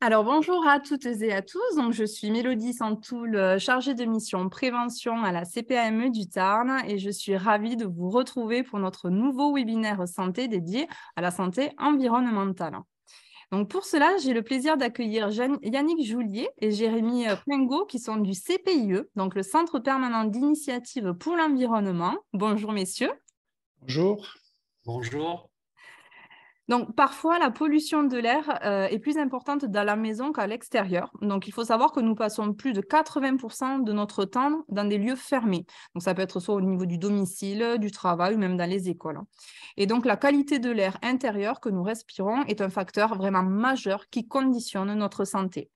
Alors bonjour à toutes et à tous, donc je suis Mélodie Santoul, chargée de mission prévention à la CPAME du Tarn et je suis ravie de vous retrouver pour notre nouveau webinaire santé dédié à la santé environnementale. Donc pour cela, j'ai le plaisir d'accueillir Yannick Joulier et Jérémy Pringot qui sont du CPIE, donc le Centre permanent d'initiative pour l'environnement. Bonjour messieurs. Bonjour. Bonjour. Donc, parfois, la pollution de l'air est plus importante dans la maison qu'à l'extérieur. Donc, il faut savoir que nous passons plus de 80% de notre temps dans des lieux fermés. Donc, ça peut être soit au niveau du domicile, du travail ou même dans les écoles. Et donc, la qualité de l'air intérieur que nous respirons est un facteur vraiment majeur qui conditionne notre santé.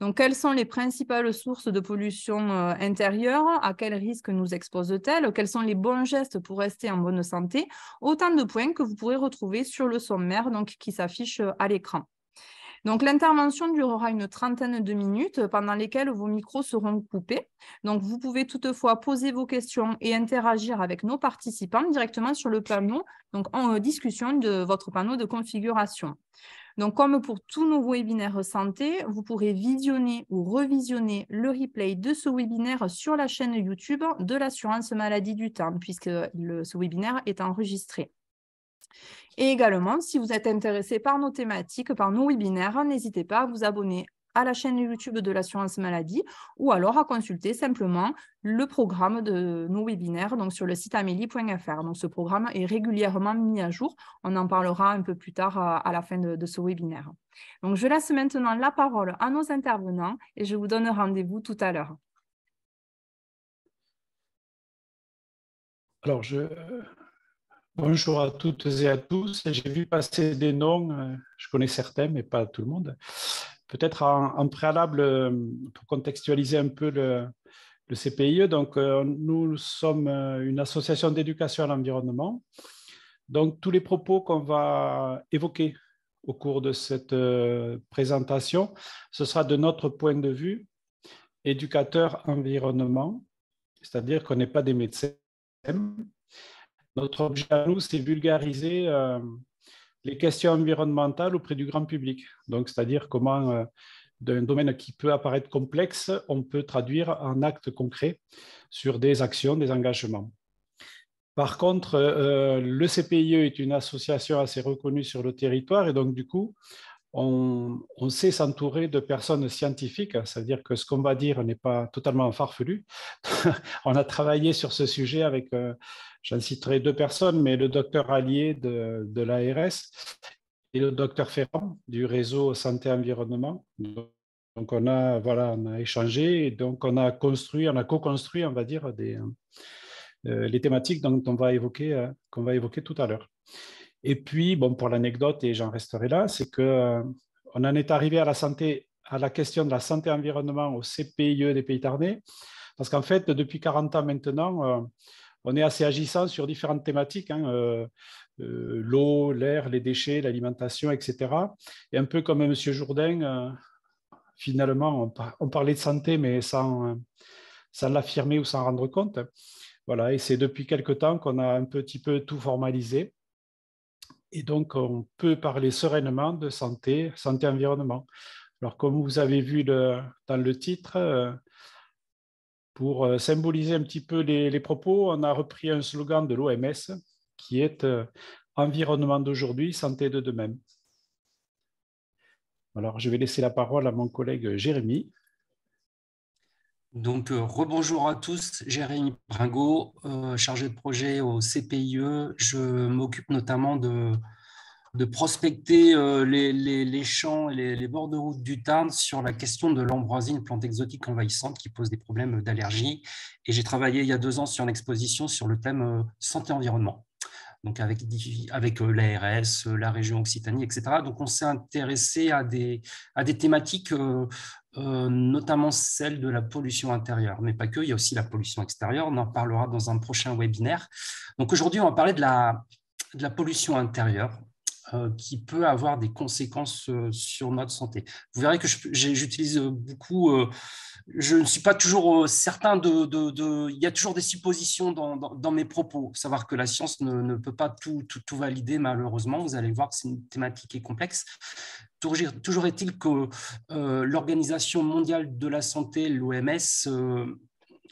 Donc, quelles sont les principales sources de pollution intérieure? À quels risques nous expose-t-elle? Quels sont les bons gestes pour rester en bonne santé? Autant de points que vous pourrez retrouver sur le sommaire donc, qui s'affiche à l'écran. Donc, l'intervention durera une trentaine de minutes pendant lesquelles vos micros seront coupés. Donc, vous pouvez toutefois poser vos questions et interagir avec nos participants directement sur le panneau, donc en discussion de votre panneau de configuration. Donc, comme pour tous nos webinaires santé, vous pourrez visionner ou revisionner le replay de ce webinaire sur la chaîne YouTube de l'assurance maladie du Tarn, puisque ce webinaire est enregistré. Et également, si vous êtes intéressé par nos thématiques, par nos webinaires, n'hésitez pas à vous abonner à la chaîne YouTube de l'assurance maladie ou alors à consulter simplement le programme de nos webinaires donc sur le site amélie.fr. Donc, ce programme est régulièrement mis à jour. On en parlera un peu plus tard à la fin de ce webinaire. Donc, je laisse maintenant la parole à nos intervenants et je vous donne rendez-vous tout à l'heure. Alors, bonjour à toutes et à tous. J'ai vu passer des noms, je connais certains, mais pas tout le monde. Peut-être en préalable, pour contextualiser un peu le CPIE, donc nous sommes une association d'éducation à l'environnement. Donc, tous les propos qu'on va évoquer au cours de cette présentation, ce sera de notre point de vue, éducateur environnement, c'est-à-dire qu'on n'est pas des médecins. Notre objet à nous, c'est vulgariser les questions environnementales auprès du grand public. Donc, c'est-à-dire comment, d'un domaine qui peut apparaître complexe, on peut traduire en actes concrets sur des actions, des engagements. Par contre, le CPIE est une association assez reconnue sur le territoire et donc, du coup, on sait s'entourer de personnes scientifiques, c'est-à-dire que ce qu'on va dire n'est pas totalement farfelu. On a travaillé sur ce sujet avec, j'en citerai deux personnes, mais le docteur Allier de l'ARS et le docteur Ferrand du réseau Santé-Environnement. Donc, on a échangé et donc on a co-construit, on va dire, les thématiques qu'on va évoquer tout à l'heure. Et puis, bon, pour l'anecdote, et j'en resterai là, c'est qu'on en est arrivé à la question de la santé-environnement au CPIE des Pays Tarnais, parce qu'en fait, depuis 40 ans maintenant, on est assez agissant sur différentes thématiques, l'eau, l'air, les déchets, l'alimentation, etc. Et un peu comme M. Jourdain, finalement, on parlait de santé, mais sans l'affirmer ou s'en rendre compte. Voilà, et c'est depuis quelque temps qu'on a un petit peu tout formalisé. Et donc, on peut parler sereinement de santé-environnement. Alors, comme vous avez vu dans le titre, pour symboliser un petit peu les propos, on a repris un slogan de l'OMS qui est environnement d'aujourd'hui, santé de demain. Alors, je vais laisser la parole à mon collègue Jérémy. Donc, rebonjour à tous, Jérémy Pringot, chargé de projet au CPIE. Je m'occupe notamment de prospecter les champs et les bords de route du Tarn sur la question de l'ambroisie, une plante exotique envahissante qui pose des problèmes d'allergie. Et j'ai travaillé il y a 2 ans sur une exposition sur le thème santé-environnement, donc avec l'ARS, la région Occitanie, etc. Donc, on s'est intéressé à des thématiques, notamment celle de la pollution intérieure, mais pas que, il y a aussi la pollution extérieure. On en parlera dans un prochain webinaire. Donc, aujourd'hui, on va parler de la pollution intérieure. qui peut avoir des conséquences sur notre santé. Vous verrez que j'utilise beaucoup, je ne suis pas toujours certain il y a toujours des suppositions dans mes propos, savoir que la science ne peut pas tout valider malheureusement, vous allez voir que c'est une thématique qui est complexe. Toujours est-il que l'Organisation mondiale de la santé, l'OMS,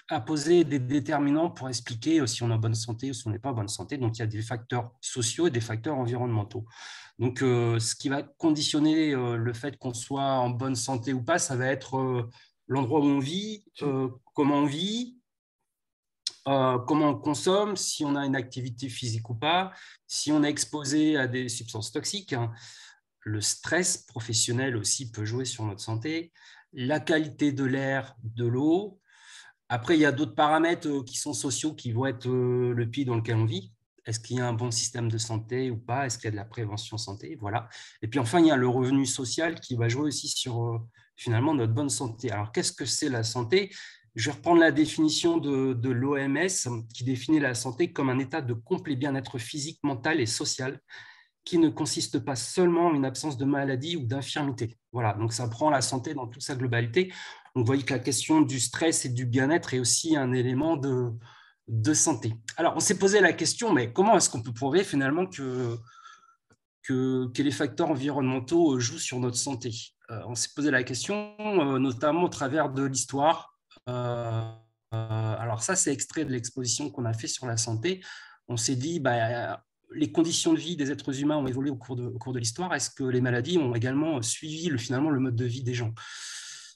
a posé des déterminants pour expliquer si on est en bonne santé ou si on n'est pas en bonne santé. Donc, il y a des facteurs sociaux et des facteurs environnementaux. Donc, ce qui va conditionner le fait qu'on soit en bonne santé ou pas, ça va être l'endroit où on vit, comment on vit, comment on consomme, si on a une activité physique ou pas, si on est exposé à des substances toxiques. Le stress professionnel aussi peut jouer sur notre santé, la qualité de l'air, de l'eau. Après, il y a d'autres paramètres qui sont sociaux qui vont être le pays dans lequel on vit. Est-ce qu'il y a un bon système de santé ou pas? Est-ce qu'il y a de la prévention santé? Voilà. Et puis enfin, il y a le revenu social qui va jouer aussi sur finalement notre bonne santé. Alors, qu'est-ce que c'est la santé? Je vais reprendre la définition de l'OMS qui définit la santé comme un état de complet bien-être physique, mental et social qui ne consiste pas seulement en une absence de maladie ou d'infirmité. Voilà, donc ça prend la santé dans toute sa globalité. Donc, vous voyez que la question du stress et du bien-être est aussi un élément de santé. Alors, on s'est posé la question, mais comment est-ce qu'on peut prouver finalement que les facteurs environnementaux jouent sur notre santé? On s'est posé la question, notamment au travers de l'histoire. Alors ça, c'est extrait de l'exposition qu'on a fait sur la santé. On s'est dit, les conditions de vie des êtres humains ont évolué au cours de l'histoire. Est-ce que les maladies ont également suivi finalement le mode de vie des gens?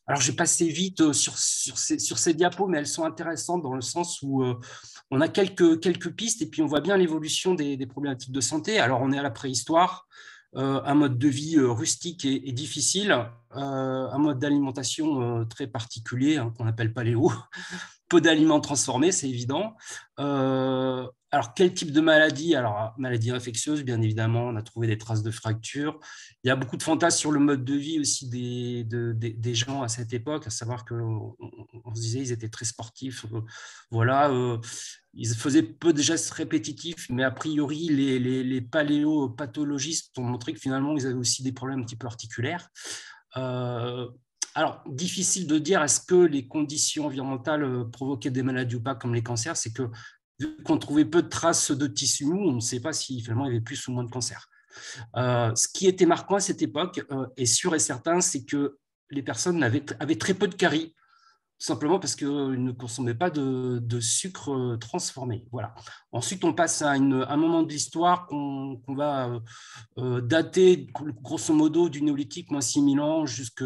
Alors, je vais passer vite sur ces diapos, mais elles sont intéressantes dans le sens où on a quelques pistes et puis on voit bien l'évolution des problématiques de santé. Alors, on est à la préhistoire, un mode de vie rustique et difficile, un mode d'alimentation très particulier qu'on appelle paléo, peu d'aliments transformés, c'est évident. Alors, quel type de maladie? Alors, maladie infectieuse, bien évidemment, on a trouvé des traces de fractures. Il y a beaucoup de fantasmes sur le mode de vie aussi des gens à cette époque, à savoir qu'on se disait qu'ils étaient très sportifs. Voilà, ils faisaient peu de gestes répétitifs, mais a priori, les paléopathologistes ont montré que finalement, ils avaient aussi des problèmes un petit peu articulaires. Alors, difficile de dire est-ce que les conditions environnementales provoquaient des maladies ou pas, comme les cancers. C'est que, vu qu'on trouvait peu de traces de tissus mous, on ne sait pas si finalement il y avait plus ou moins de cancers. Ce qui était marquant à cette époque, et sûr et certain, c'est que les personnes avaient très peu de caries, tout simplement parce qu'ils ne consommaient pas de sucre transformé. Voilà. Ensuite, on passe à un moment de l'histoire qu'on va dater, grosso modo, du néolithique, moins 6000 ans, jusque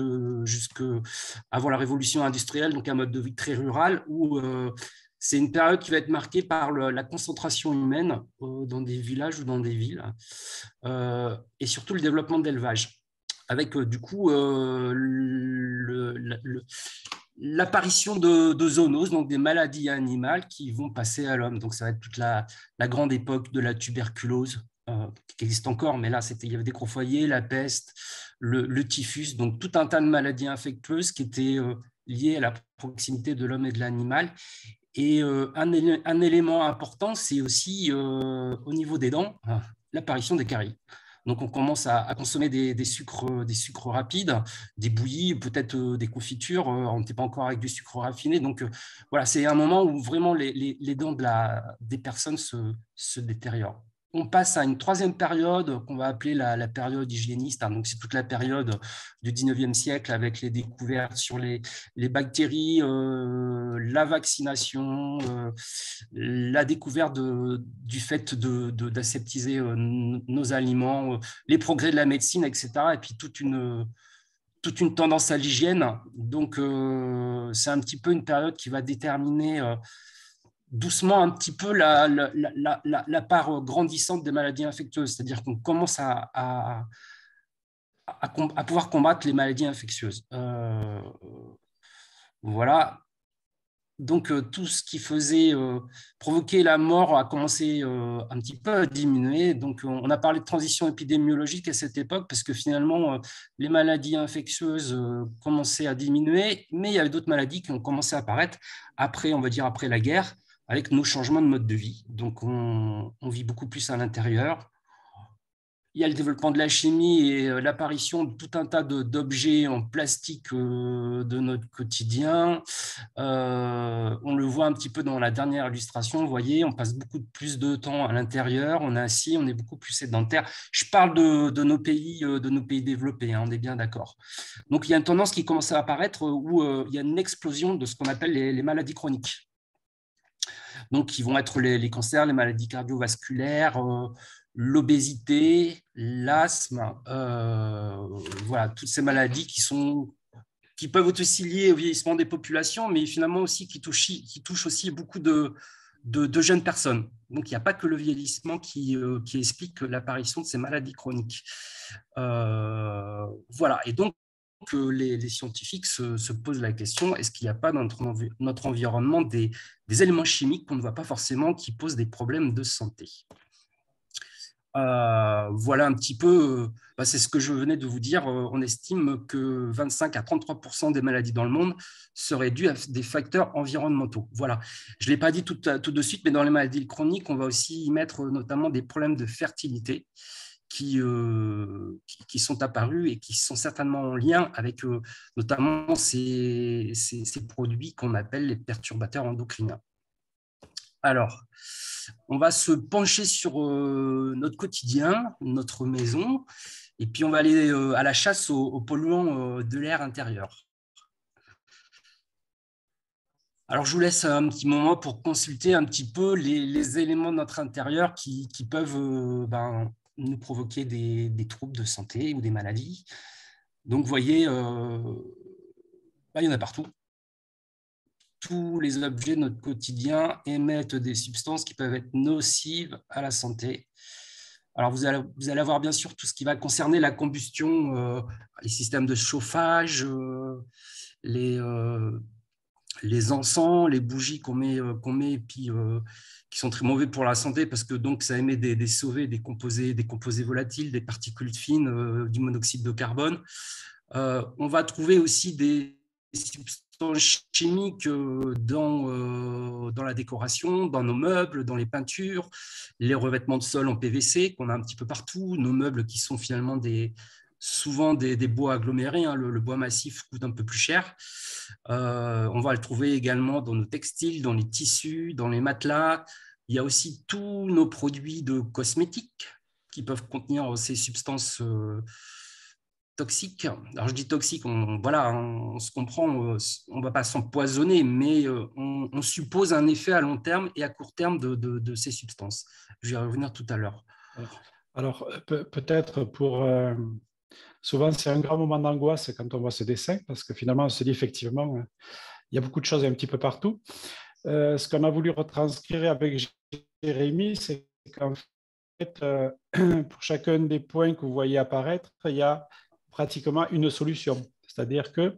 avant la révolution industrielle, donc un mode de vie très rural, où c'est une période qui va être marquée par la concentration humaine dans des villages ou dans des villes, et surtout le développement de l'élevage, avec du coup l'apparition de zoonoses, donc des maladies animales qui vont passer à l'homme. Donc ça va être toute la grande époque de la tuberculose, qui existe encore, mais là, il y avait des gros foyers, la peste, le typhus, donc tout un tas de maladies infectieuses qui étaient liées à la proximité de l'homme et de l'animal. Et un élément important, c'est aussi au niveau des dents, l'apparition des caries. Donc, on commence à consommer des sucres rapides, des bouillies, peut-être des confitures. On n'était pas encore avec du sucre raffiné. Donc, voilà, c'est un moment où vraiment les dents des personnes se détériorent. On passe à une troisième période qu'on va appeler la période hygiéniste. Donc, c'est toute la période du 19e siècle avec les découvertes sur les bactéries, la vaccination, la découverte du fait d'aseptiser nos aliments, les progrès de la médecine, etc. Et puis toute une tendance à l'hygiène. Donc, c'est un petit peu une période qui va déterminer doucement un petit peu la part grandissante des maladies infectieuses. C'est-à-dire qu'on commence à pouvoir combattre les maladies infectieuses. Voilà. Donc, tout ce qui faisait provoquer la mort a commencé un petit peu à diminuer. Donc, on a parlé de transition épidémiologique à cette époque parce que finalement, les maladies infectieuses commençaient à diminuer, mais il y avait d'autres maladies qui ont commencé à apparaître après, on va dire, après la guerre, avec nos changements de mode de vie. Donc, on vit beaucoup plus à l'intérieur. il y a le développement de la chimie et l'apparition de tout un tas d'objets en plastique de notre quotidien. On le voit un petit peu dans la dernière illustration, vous voyez, on passe beaucoup plus de temps à l'intérieur, on est assis, on est beaucoup plus sédentaire. Je parle de nos pays développés, hein, on est bien d'accord. Donc, il y a une tendance qui commence à apparaître où il y a une explosion de ce qu'on appelle les maladies chroniques. Donc, qui vont être les cancers, les maladies cardiovasculaires, l'obésité, l'asthme, voilà, toutes ces maladies qui peuvent être aussi liées au vieillissement des populations, mais finalement aussi qui touchent aussi beaucoup de jeunes personnes. Donc, il n'y a pas que le vieillissement qui explique l'apparition de ces maladies chroniques. Voilà, et donc, les scientifiques se posent la question, est-ce qu'il n'y a pas dans notre environnement des éléments chimiques qu'on ne voit pas forcément qui posent des problèmes de santé? Voilà un petit peu, c'est ce que je venais de vous dire. On estime que 25 à 33% des maladies dans le monde seraient dues à des facteurs environnementaux. Voilà. Je ne l'ai pas dit tout de suite, mais dans les maladies chroniques, on va aussi y mettre notamment des problèmes de fertilité qui sont apparus et qui sont certainement en lien avec notamment ces produits qu'on appelle les perturbateurs endocriniens. Alors, on va se pencher sur notre quotidien, notre maison, et puis on va aller à la chasse aux polluants de l'air intérieur. Alors, je vous laisse un petit moment pour consulter un petit peu les éléments de notre intérieur qui peuvent nous provoquer des troubles de santé ou des maladies. Donc, vous voyez, il y en a partout. Tous les objets de notre quotidien émettent des substances qui peuvent être nocives à la santé. Alors, vous allez avoir bien sûr tout ce qui va concerner la combustion, les systèmes de chauffage, les encens, les bougies qu'on met et puis qui sont très mauvais pour la santé parce que donc ça émet des SOV, des composés volatiles, des particules fines, du monoxyde de carbone. On va trouver aussi des substances chimiques dans la décoration, dans nos meubles, dans les peintures, les revêtements de sol en PVC qu'on a un petit peu partout, nos meubles qui sont finalement souvent des bois agglomérés, hein, le bois massif coûte un peu plus cher. On va le trouver également dans nos textiles, dans les tissus, dans les matelas. Il y a aussi tous nos produits de cosmétiques qui peuvent contenir ces substances toxiques. Alors je dis toxiques, on se comprend, on ne va pas s'empoisonner, mais on suppose un effet à long terme et à court terme de ces substances. Je vais y revenir tout à l'heure. Alors peut-être pour... Souvent, c'est un grand moment d'angoisse quand on voit ce dessin, parce que finalement, on se dit effectivement, il y a beaucoup de choses un petit peu partout. Ce qu'on a voulu retranscrire avec Jérémy, c'est qu'en fait, pour chacun des points que vous voyez apparaître, il y a pratiquement une solution. C'est-à-dire qu'on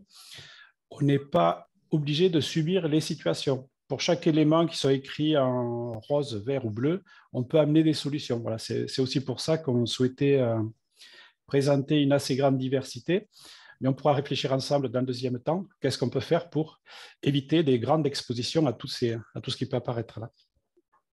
n'est pas obligé de subir les situations. Pour chaque élément qui soit écrit en rose, vert ou bleu, on peut amener des solutions. Voilà, c'est aussi pour ça qu'on souhaitait présenter une assez grande diversité. Mais on pourra réfléchir ensemble dans le deuxième temps. Qu'est-ce qu'on peut faire pour éviter des grandes expositions à tout ce qui peut apparaître là?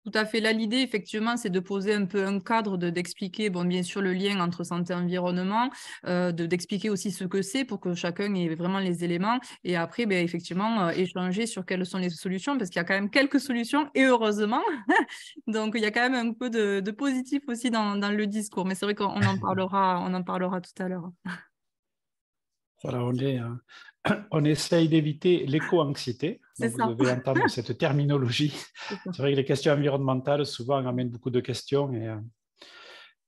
Tout à fait. Là, l'idée, effectivement, c'est de poser un peu un cadre, d'expliquer, bien sûr, le lien entre santé et environnement, d'expliquer aussi ce que c'est pour que chacun ait vraiment les éléments. Et après, effectivement, échanger sur quelles sont les solutions, parce qu'il y a quand même quelques solutions, et heureusement. Donc, il y a quand même un peu de positif aussi dans le discours. Mais c'est vrai qu'on en parlera tout à l'heure. Voilà, on essaye d'éviter l'éco-anxiété. Donc, vous devez entendre cette terminologie. C'est vrai que les questions environnementales, souvent, amènent beaucoup de questions.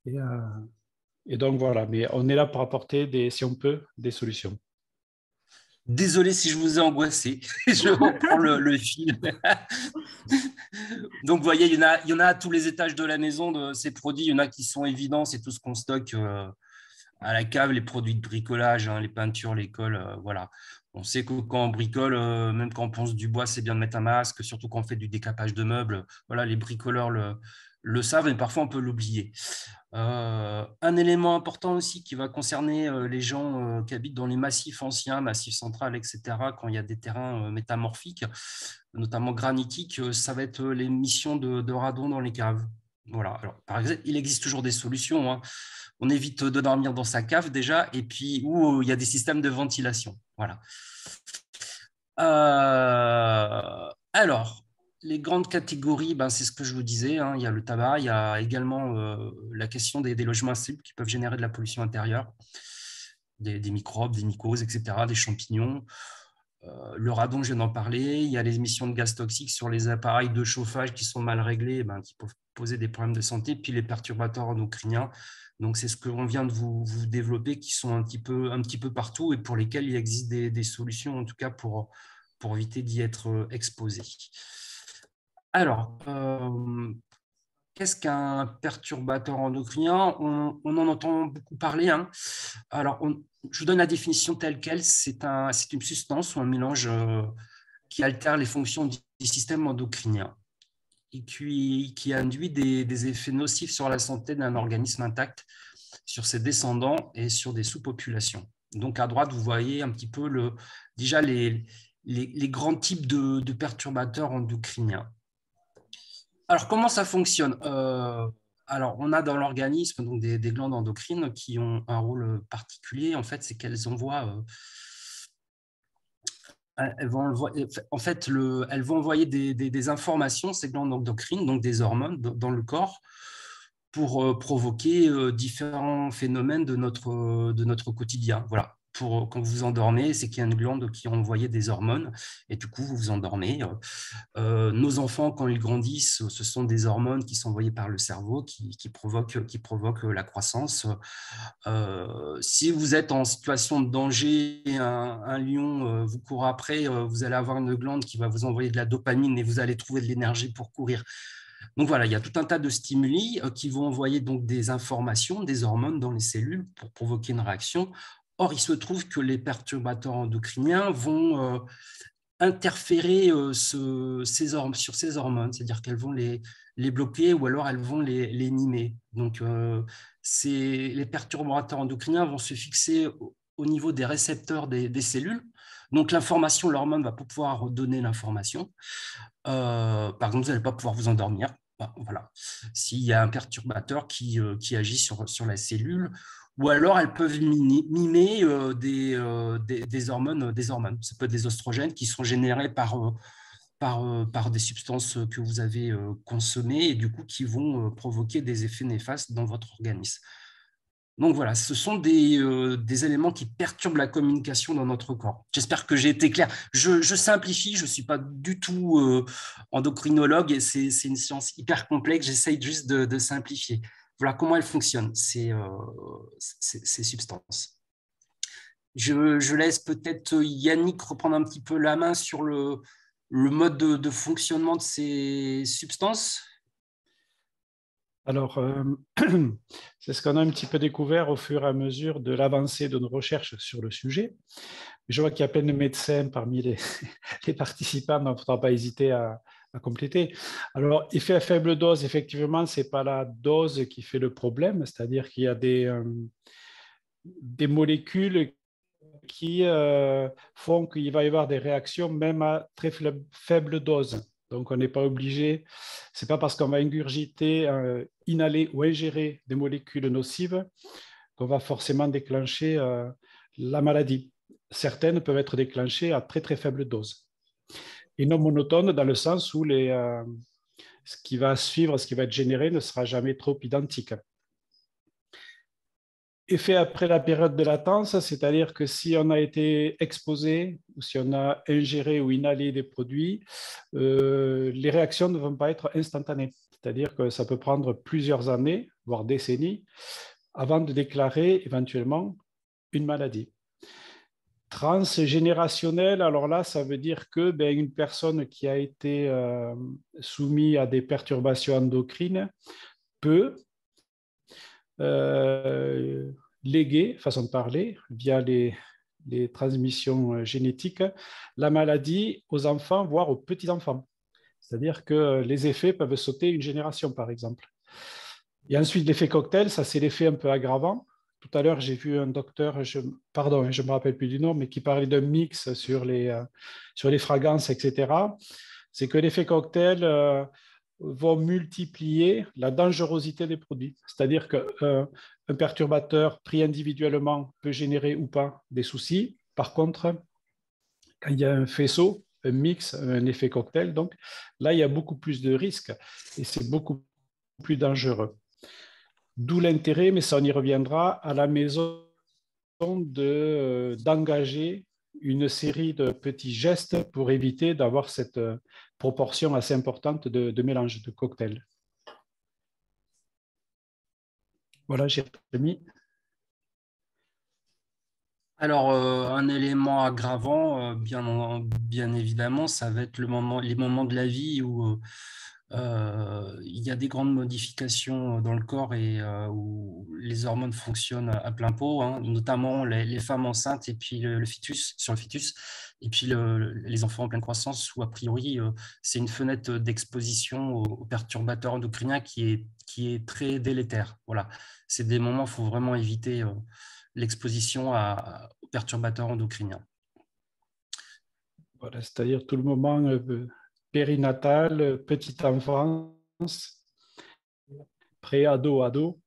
Et donc, voilà. Mais on est là pour apporter, si on peut, des solutions. Désolé si je vous ai angoissé. Je reprends le fil. Donc, vous voyez, il y en a à tous les étages de la maison de ces produits. Il y en a qui sont évidents, c'est tout ce qu'on stocke à la cave, les produits de bricolage, hein, les peintures, les cols, voilà. On sait que quand on bricole, même quand on ponce du bois, c'est bien de mettre un masque, surtout quand on fait du décapage de meubles. Voilà, les bricoleurs le savent, mais parfois on peut l'oublier. Un élément important aussi qui va concerner les gens qui habitent dans les massifs anciens, massifs centrales, etc., quand il y a des terrains métamorphiques, notamment granitiques, ça va être l'émission de radon dans les caves. Voilà. Alors, par exemple, il existe toujours des solutions, hein. On évite de dormir dans sa cave déjà, et puis où il y a des systèmes de ventilation. Voilà. Alors, les grandes catégories, ben, c'est ce que je vous disais, hein. Il y a le tabac, il y a également la question des logements insalubres qui peuvent générer de la pollution intérieure, des microbes, des mycoses, etc., des champignons. Le radon, je viens d'en parler. Il y a les émissions de gaz toxiques sur les appareils de chauffage qui sont mal réglés, ben, qui peuvent poser des problèmes de santé. Puis les perturbateurs endocriniens. Donc, c'est ce que l'on vient de vous développer, qui sont un petit peu partout et pour lesquels il existe des solutions, en tout cas pour éviter d'y être exposé. Alors, qu'est-ce qu'un perturbateur endocrinien? On en entend beaucoup parler, hein. Alors, je vous donne la définition telle quelle. C'est une substance ou un mélange qui altère les fonctions du système endocrinien et qui induit des effets nocifs sur la santé d'un organisme intact, sur ses descendants et sur des sous-populations. Donc, à droite, vous voyez un petit peu déjà les grands types de perturbateurs endocriniens. Alors, comment ça fonctionne? Alors, on a dans l'organisme donc des glandes endocrines qui ont un rôle particulier. En fait, c'est qu'elles envoient, elles vont envoyer des informations, ces glandes endocrines, donc des hormones dans le corps, pour provoquer différents phénomènes de notre quotidien. Voilà. Quand vous vous endormez, c'est qu'il y a une glande qui a envoyé des hormones et du coup, vous vous endormez. Nos enfants, quand ils grandissent, ce sont des hormones qui sont envoyées par le cerveau qui provoquent la croissance. Si vous êtes en situation de danger, un lion vous court après, vous allez avoir une glande qui va vous envoyer de la dopamine et vous allez trouver de l'énergie pour courir. Donc voilà, il y a tout un tas de stimuli qui vont envoyer donc des informations, des hormones dans les cellules pour provoquer une réaction. Or, il se trouve que les perturbateurs endocriniens vont interférer sur ces hormones, c'est-à-dire qu'elles vont les bloquer ou alors elles vont les mimer. Donc, les perturbateurs endocriniens vont se fixer au niveau des récepteurs des cellules. Donc, l'information, l'hormone va pas pouvoir donner l'information. Par exemple, vous n'allez pas pouvoir vous endormir. Voilà. S'il y a un perturbateur qui agit sur la cellule, ou alors elles peuvent mimer des hormones. Ça peut être des oestrogènes qui sont générés par des substances que vous avez consommées et du coup qui vont provoquer des effets néfastes dans votre organisme. Donc voilà, ce sont des éléments qui perturbent la communication dans notre corps. J'espère que j'ai été clair. Je simplifie, je ne suis pas du tout endocrinologue et c'est une science hyper complexe. J'essaye juste de simplifier. Voilà comment elles fonctionnent, ces substances. Je laisse peut-être Yannick reprendre un petit peu la main sur le mode de fonctionnement de ces substances. Alors, c'est ce qu'on a un petit peu découvert au fur et à mesure de l'avancée de nos recherches sur le sujet. Je vois qu'il y a plein de médecins parmi les participants, donc il ne faudra pas hésiter à compléter. Alors, effet à faible dose, effectivement, ce n'est pas la dose qui fait le problème, c'est-à-dire qu'il y a des molécules qui font qu'il va y avoir des réactions même à très faible dose. Donc, on n'est pas obligé, ce n'est pas parce qu'on va ingurgiter, inhaler ou ingérer des molécules nocives qu'on va forcément déclencher la maladie. Certaines peuvent être déclenchées à très, très faible dose. Et non monotones dans le sens où ce qui va suivre, ce qui va être généré ne sera jamais trop identique. Effet après la période de latence, c'est-à-dire que si on a été exposé ou si on a ingéré ou inhalé des produits, les réactions ne vont pas être instantanées. C'est-à-dire que ça peut prendre plusieurs années, voire décennies, avant de déclarer éventuellement une maladie. Transgénérationnel, alors là, ça veut dire que une personne qui a été soumise à des perturbations endocrines peut léguer, façon de parler, via les transmissions génétiques, la maladie aux enfants, voire aux petits-enfants. C'est-à-dire que les effets peuvent sauter une génération, par exemple. Et ensuite, l'effet cocktail, ça c'est l'effet un peu aggravant. Tout à l'heure, j'ai vu un docteur, je ne me rappelle plus du nom, mais qui parlait d'un mix sur les fragrances, etc. C'est que l'effet cocktail, vont multiplier la dangerosité des produits. C'est-à-dire qu'un perturbateur pris individuellement peut générer ou pas des soucis. Par contre, quand il y a un faisceau, un mix, un effet cocktail, donc là, il y a beaucoup plus de risques et c'est beaucoup plus dangereux. D'où l'intérêt, mais ça on y reviendra, à la maison d'engager une série de petits gestes pour éviter d'avoir cette proportion assez importante de mélange de cocktails. Voilà, Jérémy. Alors, un élément aggravant, bien évidemment, ça va être les moments de la vie où il y a des grandes modifications dans le corps et où les hormones fonctionnent à plein pot, hein, notamment les femmes enceintes et puis le fœtus, sur le fœtus, et puis les enfants en pleine croissance, où a priori, c'est une fenêtre d'exposition aux perturbateurs endocriniens qui est très délétère. Voilà. C'est des moments où il faut vraiment éviter l'exposition aux perturbateurs endocriniens. Voilà, c'est-à-dire tout le moment périnatal, petite enfance, pré-ado,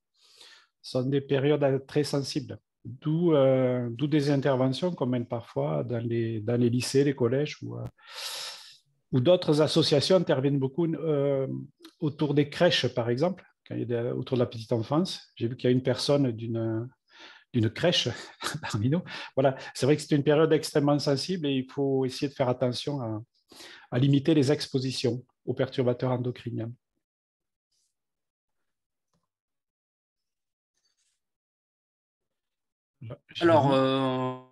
sont des périodes très sensibles. D'où des interventions qu'on mène parfois dans les lycées, les collèges, où d'autres associations interviennent beaucoup autour des crèches, par exemple, autour de la petite enfance. J'ai vu qu'il y a une personne d'une crèche parmi nous. Voilà, c'est vrai que c'est une période extrêmement sensible et il faut essayer de faire attention à limiter les expositions aux perturbateurs endocriniens. Alors,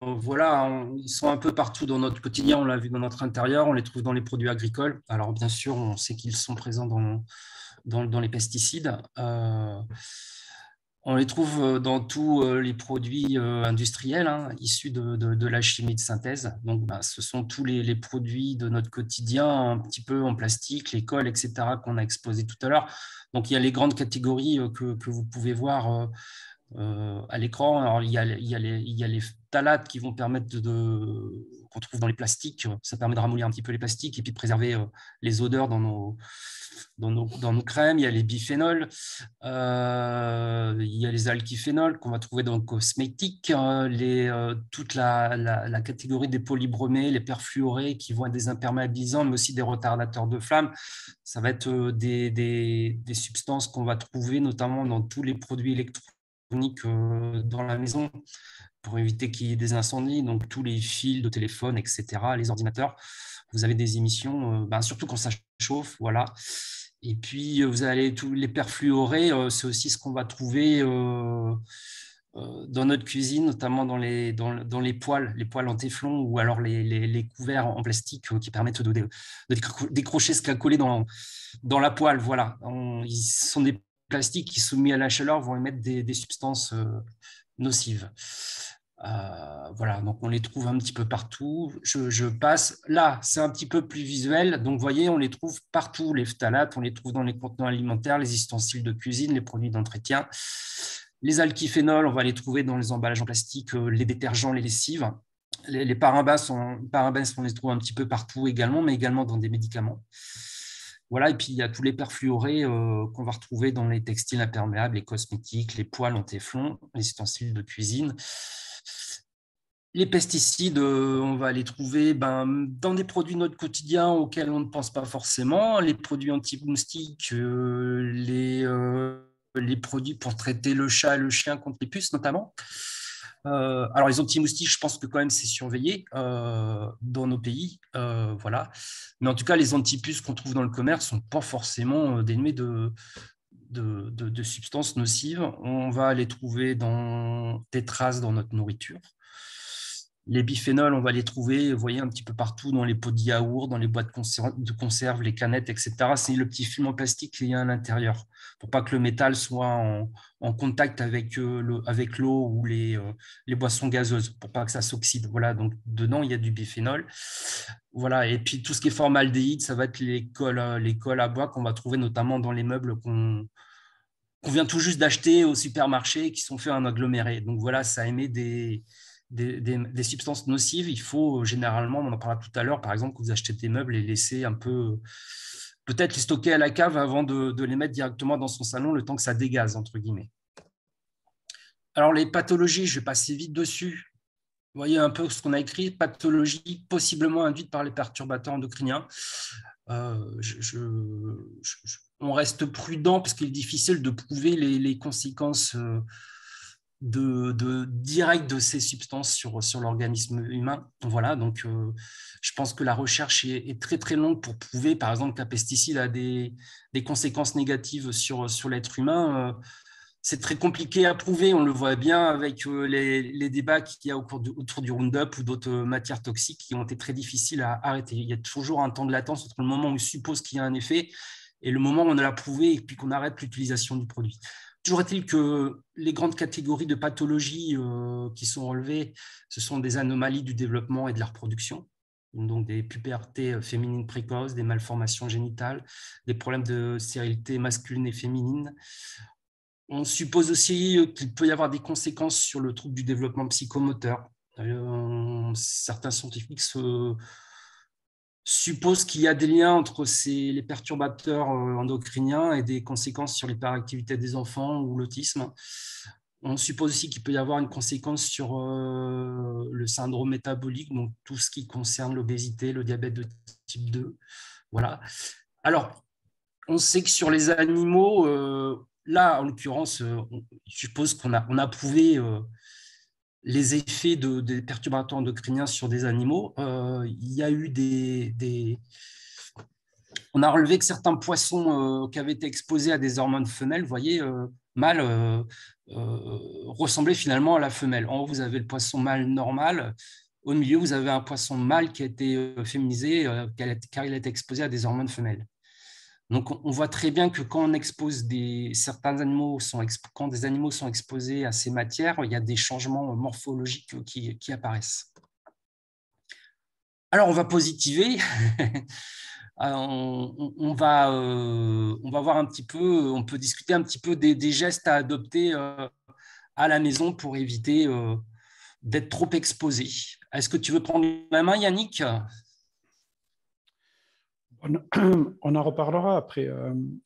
voilà, ils sont un peu partout dans notre quotidien, on l'a vu dans notre intérieur, on les trouve dans les produits agricoles. Alors, bien sûr, on sait qu'ils sont présents dans les pesticides. On les trouve dans tous les produits industriels, hein, issus de la chimie de synthèse. Donc, ce sont tous les produits de notre quotidien, un petit peu en plastique, les cols, etc., qu'on a exposés tout à l'heure. Donc, il y a les grandes catégories que vous pouvez voir à l'écran. Alors, il y a les phtalates qui vont permettre qu'on trouve dans les plastiques. Ça permet de ramollir un petit peu les plastiques et puis de préserver les odeurs dans nos crèmes. Il y a les biphénols, il y a les alkyphénols qu'on va trouver dans le cosmétique, toute la catégorie des polybromés, les perfluorés qui vont être des imperméabilisants, mais aussi des retardateurs de flamme. Ça va être des substances qu'on va trouver notamment dans tous les produits électroniques dans la maison pour éviter qu'il y ait des incendies, donc tous les fils de téléphone, etc., les ordinateurs, vous avez des émissions, surtout quand ça chauffe, voilà. Et puis, vous avez tous les perfluorés, c'est aussi ce qu'on va trouver dans notre cuisine, notamment dans les poêles en téflon ou alors les couverts en plastique qui permettent de décrocher ce qu'il y a collé dans la poêle. Voilà. Ils sont des plastiques qui, soumis à la chaleur, vont émettre des substances nocives. Voilà, donc on les trouve un petit peu partout. Je passe. Là, c'est un petit peu plus visuel. Donc, vous voyez, on les trouve partout, les phtalates, on les trouve dans les contenants alimentaires, les ustensiles de cuisine, les produits d'entretien. Les alkyphénols, on va les trouver dans les emballages en plastique, les détergents, les lessives. Les parabens, on les trouve un petit peu partout également, mais également dans des médicaments. Voilà, et puis il y a tous les perfluorés qu'on va retrouver dans les textiles imperméables, les cosmétiques, les poêles en téflon, les ustensiles de cuisine. Les pesticides, on va les trouver dans des produits de notre quotidien auxquels on ne pense pas forcément. Les produits anti-moustiques, les produits pour traiter le chat et le chien contre les puces notamment. Alors, les anti-moustiques, je pense que quand même c'est surveillé dans nos pays. Voilà. Mais en tout cas, les antipuces qu'on trouve dans le commerce ne sont pas forcément dénués de substances nocives. On va les trouver dans des traces dans notre nourriture. Les biphénols, on va les trouver, vous voyez, un petit peu partout dans les pots de yaourt, dans les boîtes de conserve, les canettes, etc. C'est le petit film en plastique qu'il y a à l'intérieur pour pas que le métal soit en contact avec l'eau ou les boissons gazeuses, pour pas que ça s'oxyde. Voilà, donc dedans, il y a du biphénol. Voilà, et puis tout ce qui est formaldéhyde, ça va être les cols à bois qu'on va trouver notamment dans les meubles qu'on vient tout juste d'acheter au supermarché qui sont faits en aggloméré. Donc voilà, ça émet des substances nocives. Il faut généralement, on en parlera tout à l'heure, par exemple, que vous achetez des meubles et laisser un peu peut-être les stocker à la cave avant de les mettre directement dans son salon le temps que ça dégaze, entre guillemets. Alors, les pathologies, je vais passer vite dessus. Vous voyez un peu ce qu'on a écrit, pathologie possiblement induite par les perturbateurs endocriniens. On reste prudent parce qu'il est difficile de prouver les conséquences directes de ces substances sur l'organisme humain. Voilà, donc je pense que la recherche est très très longue pour prouver, par exemple, qu'un pesticide a des conséquences négatives sur l'être humain. C'est très compliqué à prouver, on le voit bien avec les débats qu'il y a autour du Roundup ou d'autres matières toxiques qui ont été très difficiles à arrêter. Il y a toujours un temps de latence entre le moment où on suppose qu'il y a un effet et le moment où on l'a prouvé et puis qu'on arrête l'utilisation du produit. Toujours est-il que les grandes catégories de pathologies qui sont relevées, ce sont des anomalies du développement et de la reproduction, donc des pubertés féminines précoces, des malformations génitales, des problèmes de stérilité masculine et féminine. On suppose aussi qu'il peut y avoir des conséquences sur le trouble du développement psychomoteur. Certains scientifiques supposent qu'il y a des liens entre les perturbateurs endocriniens et des conséquences sur l'hyperactivité des enfants ou l'autisme. On suppose aussi qu'il peut y avoir une conséquence sur le syndrome métabolique, donc tout ce qui concerne l'obésité, le diabète de type 2. Voilà. Alors, on sait que sur les animaux, là, en l'occurrence, je suppose qu'on a prouvé les effets des perturbateurs endocriniens sur des animaux. Il y a eu on a relevé que certains poissons qui avaient été exposés à des hormones femelles, vous voyez, mâles, ressemblaient finalement à la femelle. En haut, vous avez le poisson mâle normal. Au milieu, vous avez un poisson mâle qui a été féminisé car il a été exposé à des hormones femelles. Donc, on voit très bien que quand on expose quand des animaux sont exposés à ces matières, il y a des changements morphologiques qui apparaissent. Alors, on va positiver. On va voir un petit peu, on peut discuter un petit peu des gestes à adopter à la maison pour éviter d'être trop exposé. Est-ce que tu veux prendre la main, Yannick ? On en reparlera après.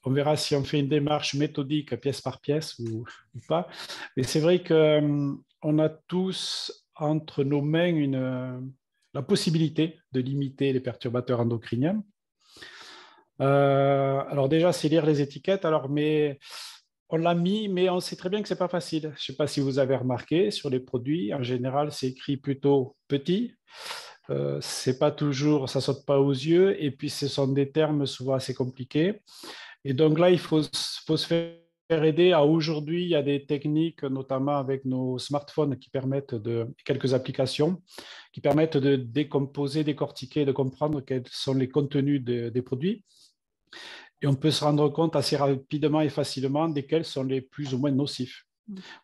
On verra si on fait une démarche méthodique pièce par pièce ou pas. Mais c'est vrai qu'on a tous entre nos mains la possibilité de limiter les perturbateurs endocriniens. Alors déjà, c'est lire les étiquettes. Mais on l'a mis, mais on sait très bien que ce n'est pas facile. Je ne sais pas si vous avez remarqué, sur les produits, en général, c'est écrit plutôt petit. C'est pas toujours, ça saute pas aux yeux, et puis ce sont des termes souvent assez compliqués. Et donc là, il faut se faire aider. Aujourd'hui, il y a des techniques, notamment avec nos smartphones, quelques applications qui permettent de décomposer, décortiquer, de comprendre quels sont les contenus des produits. Et on peut se rendre compte assez rapidement et facilement desquels sont les plus ou moins nocifs.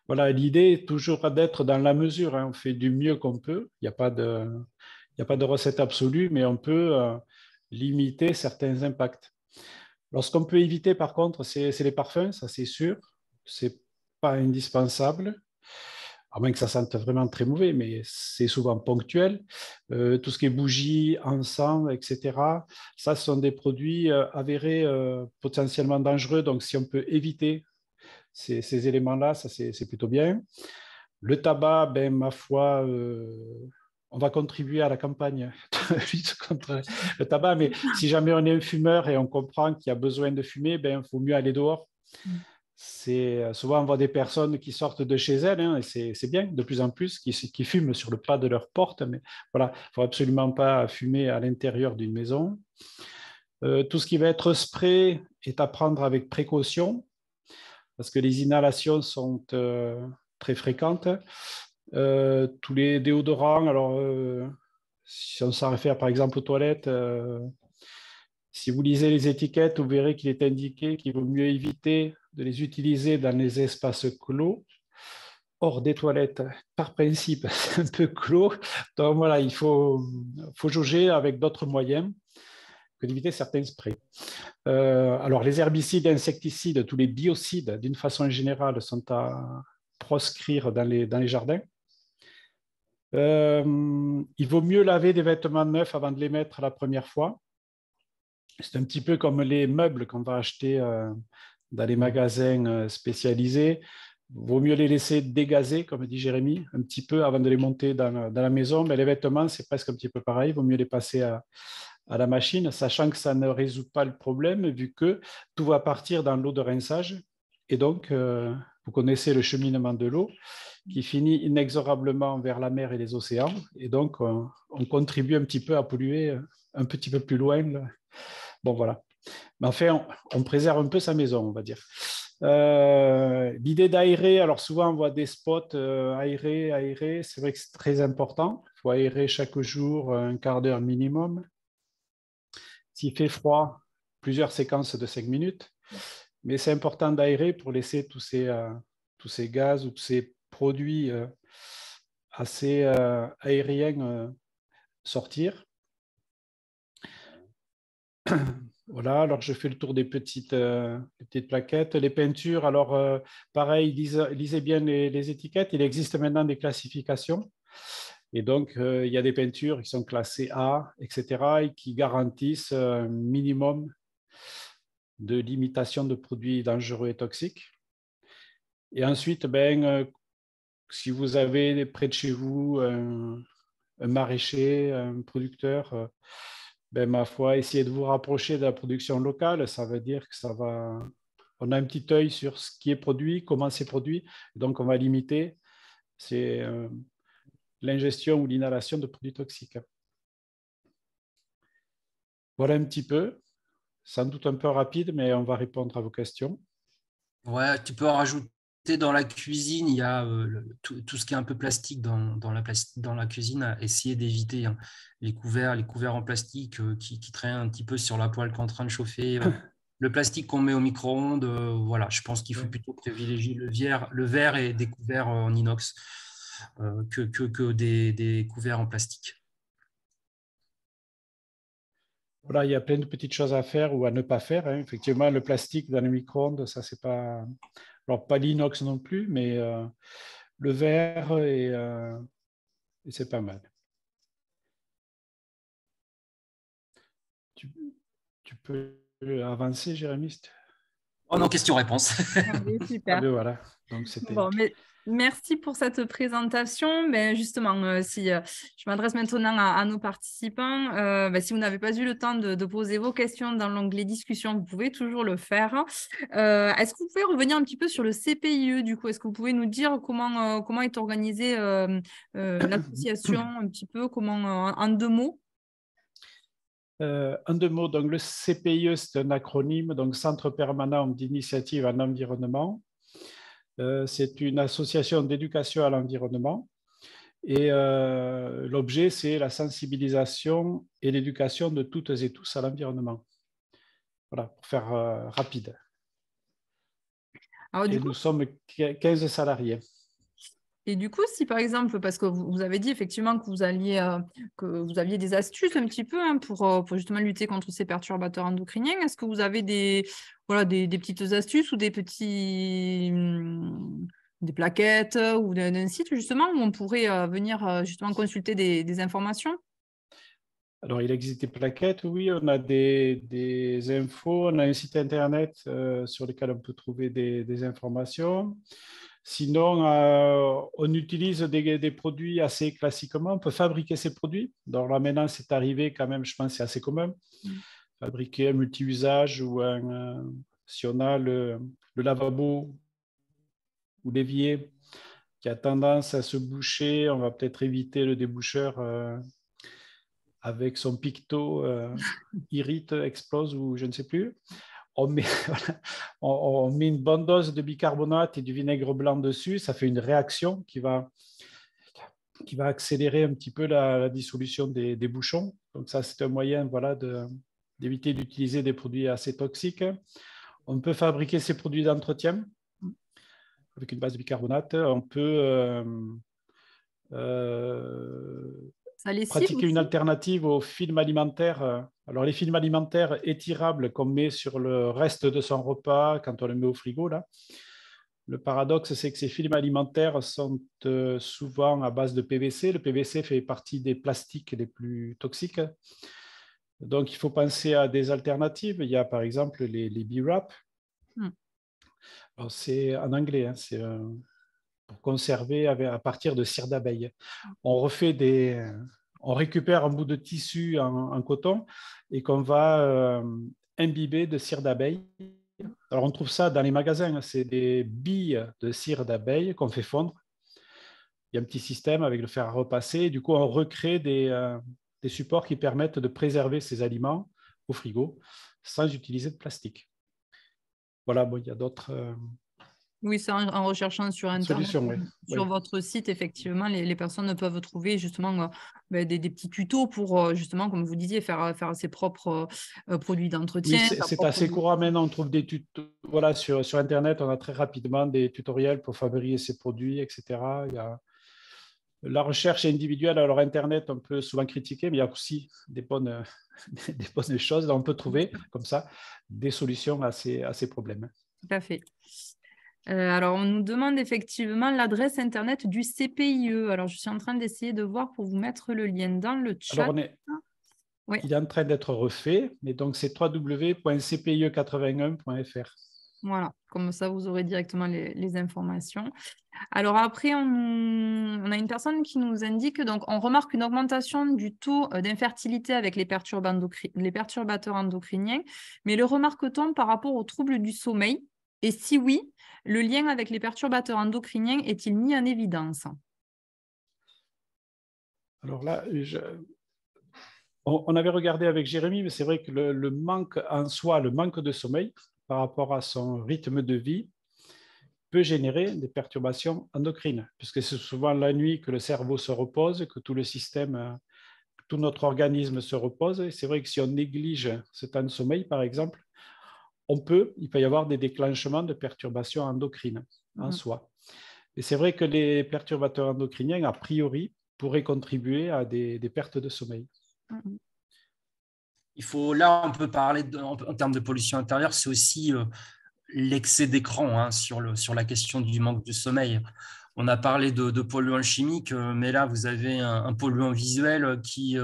Voilà, l'idée est toujours d'être dans la mesure. On fait du mieux qu'on peut. Il n'y a pas de recette absolue, mais on peut limiter certains impacts. Alors, ce qu'on peut éviter, par contre, c'est les parfums, ça c'est sûr. Ce n'est pas indispensable, à moins que ça sente vraiment très mauvais, mais c'est souvent ponctuel. Tout ce qui est bougies, encens, etc., ça, ce sont des produits avérés potentiellement dangereux. Donc, si on peut éviter ces éléments-là, ça c'est plutôt bien. Le tabac, ma foi, on va contribuer à la campagne de lutte contre le tabac, mais si jamais on est un fumeur et on comprend qu'il y a besoin de fumer, il faut mieux aller dehors. Souvent, on voit des personnes qui sortent de chez elles, et c'est bien, de plus en plus, qui fument sur le pas de leur porte, mais voilà, il ne faut absolument pas fumer à l'intérieur d'une maison. Tout ce qui va être spray est à prendre avec précaution, parce que les inhalations sont très fréquentes. Tous les déodorants, alors si on s'en réfère par exemple aux toilettes, si vous lisez les étiquettes, vous verrez qu'il est indiqué qu'il vaut mieux éviter de les utiliser dans les espaces clos, hors des toilettes. Par principe, c'est un peu clos. Donc voilà, il faut jauger avec d'autres moyens que d'éviter certains sprays. Alors les herbicides, insecticides, tous les biocides, d'une façon générale, sont à proscrire dans les jardins. Il vaut mieux laver des vêtements neufs avant de les mettre la première fois. C'est un petit peu comme les meubles qu'on va acheter dans les magasins spécialisés. Vaut mieux les laisser dégazer, comme dit Jérémy, un petit peu avant de les monter dans la maison. Mais les vêtements, c'est presque un petit peu pareil. Vaut mieux les passer à la machine, sachant que ça ne résout pas le problème, vu que tout va partir dans l'eau de rinçage. Et donc, vous connaissez le cheminement de l'eau qui finit inexorablement vers la mer et les océans. Et donc, on contribue un petit peu à polluer un petit peu plus loin. Bon, voilà. Mais enfin, on préserve un peu sa maison, on va dire. L'idée d'aérer, alors souvent on voit des spots aérer, c'est vrai que c'est très important. Il faut aérer chaque jour un quart d'heure minimum. S'il fait froid, plusieurs séquences de 5 minutes. Mais c'est important d'aérer pour laisser tous ces gaz ou tous ces produits assez aériens sortir. Voilà, alors je fais le tour des petites plaquettes. Les peintures, alors pareil, lisez bien les étiquettes. Il existe maintenant des classifications. Et donc, il y a des peintures qui sont classées A, etc., et qui garantissent un minimum de limitation de produits dangereux et toxiques. Et ensuite, si vous avez près de chez vous un maraîcher, un producteur, ma foi, essayez de vous rapprocher de la production locale. Ça veut dire que on a un petit œil sur ce qui est produit, comment c'est produit. Donc, on va limiter l'ingestion ou l'inhalation de produits toxiques. Voilà un petit peu. Sans doute un peu rapide, mais on va répondre à vos questions. Ouais, tu peux rajouter dans la cuisine, il y a tout ce qui est un peu plastique dans la cuisine, à essayer d'éviter les couverts en plastique qui traînent un petit peu sur la poêle qu'on est en train de chauffer. Le plastique qu'on met au micro-ondes, voilà, je pense qu'il faut plutôt privilégier le verre et des couverts en inox que des couverts en plastique. Voilà, il y a plein de petites choses à faire ou à ne pas faire. Hein. Effectivement, le plastique dans le micro-ondes, ça, c'est pas... Alors, pas l'inox non plus, mais le verre, et c'est pas mal. Tu peux avancer, Jérémy? Oh non, question-réponse. Super. Ah, voilà. Donc, c'était... Bon, mais merci pour cette présentation. Justement, si je m'adresse maintenant à nos participants, si vous n'avez pas eu le temps de poser vos questions dans l'onglet discussion, vous pouvez toujours le faire. Est-ce que vous pouvez revenir un petit peu sur le CPIE du coup? Est-ce que vous pouvez nous dire comment est organisée l'association un petit peu, en 2 mots? En 2 mots, donc le CPIE, c'est un acronyme, donc Centre permanent d'initiative en environnement. C'est une association d'éducation à l'environnement et l'objet, c'est la sensibilisation et l'éducation de toutes et tous à l'environnement. Voilà, pour faire rapide. Alors, nous sommes 15 salariés. Et du coup, si par exemple, parce que vous avez dit effectivement que vous aviez des astuces un petit peu pour justement lutter contre ces perturbateurs endocriniens, est-ce que vous avez des petites astuces ou des plaquettes ou d'un site justement où on pourrait venir justement consulter des informations? Alors, il existe des plaquettes, oui, on a des infos, on a un site internet sur lequel on peut trouver des informations. Sinon, on utilise des produits assez classiquement. On peut fabriquer ces produits. Donc là, maintenant, c'est arrivé quand même, je pense que c'est assez commun. Fabriquer un multi-usage ou si on a le lavabo ou l'évier qui a tendance à se boucher, on va peut-être éviter le déboucheur avec son picto irrite, explose ou je ne sais plus. On met une bonne dose de bicarbonate et du vinaigre blanc dessus, ça fait une réaction qui va accélérer un petit peu la dissolution des bouchons. Donc ça, c'est un moyen d'éviter d'utiliser des produits assez toxiques. On peut fabriquer ces produits d'entretien avec une base de bicarbonate. On peut pratiquer une alternative aux films alimentaires. Alors, les films alimentaires étirables qu'on met sur le reste de son repas quand on le met au frigo, là. Le paradoxe, c'est que ces films alimentaires sont souvent à base de PVC. Le PVC fait partie des plastiques les plus toxiques. Donc, il faut penser à des alternatives. Il y a par exemple les B-Wrap. C'est en anglais, hein, c'est pour conserver à partir de cire d'abeille. On récupère un bout de tissu en coton et qu'on va imbiber de cire d'abeille. Alors, on trouve ça dans les magasins. Hein. C'est des billes de cire d'abeille qu'on fait fondre. Il y a un petit système avec le fer à repasser. Du coup, on recrée des supports qui permettent de préserver ces aliments au frigo sans utiliser de plastique. Voilà, bon, il y a d'autres Oui, ça, en recherchant sur Internet, solutions. Oui. sur votre site, effectivement, les personnes peuvent trouver justement des petits tutos pour, justement, comme vous disiez, faire ses propres produits d'entretien. Oui, c'est assez courant maintenant. On trouve des tutos. Voilà, sur Internet, on a très rapidement des tutoriels pour fabriquer ces produits, etc. Il y a la recherche individuelle. Alors, Internet, on peut souvent critiquer, mais il y a aussi des bonnes choses. Là, on peut trouver, comme ça, des solutions à ces problèmes. Tout à fait. Alors, on nous demande effectivement l'adresse Internet du CPIE. Alors, je suis en train d'essayer de voir pour vous mettre le lien dans le chat. Alors, il est en train d'être refait, mais donc c'est www.cpie81.fr. Voilà, comme ça, vous aurez directement les informations. Alors après, on a une personne qui nous indique, donc on remarque une augmentation du taux d'infertilité avec les perturbateurs endocriniens, mais le remarque-t-on par rapport aux troubles du sommeil? Et si oui, le lien avec les perturbateurs endocriniens est-il mis en évidence? Alors là, on avait regardé avec Jérémy, mais c'est vrai que le manque en soi, le manque de sommeil par rapport à son rythme de vie peut générer des perturbations endocrines, puisque c'est souvent la nuit que le cerveau se repose, que tout le système, tout notre organisme se repose. Et c'est vrai que si on néglige ce temps de sommeil, par exemple, il peut y avoir des déclenchements de perturbations endocrines en soi. Et c'est vrai que les perturbateurs endocriniens, a priori, pourraient contribuer à des pertes de sommeil. Là, on peut parler en termes de pollution intérieure, c'est aussi l'excès d'écran hein, sur la question du manque de sommeil. On a parlé de polluants chimiques, mais là, vous avez un polluant visuel qui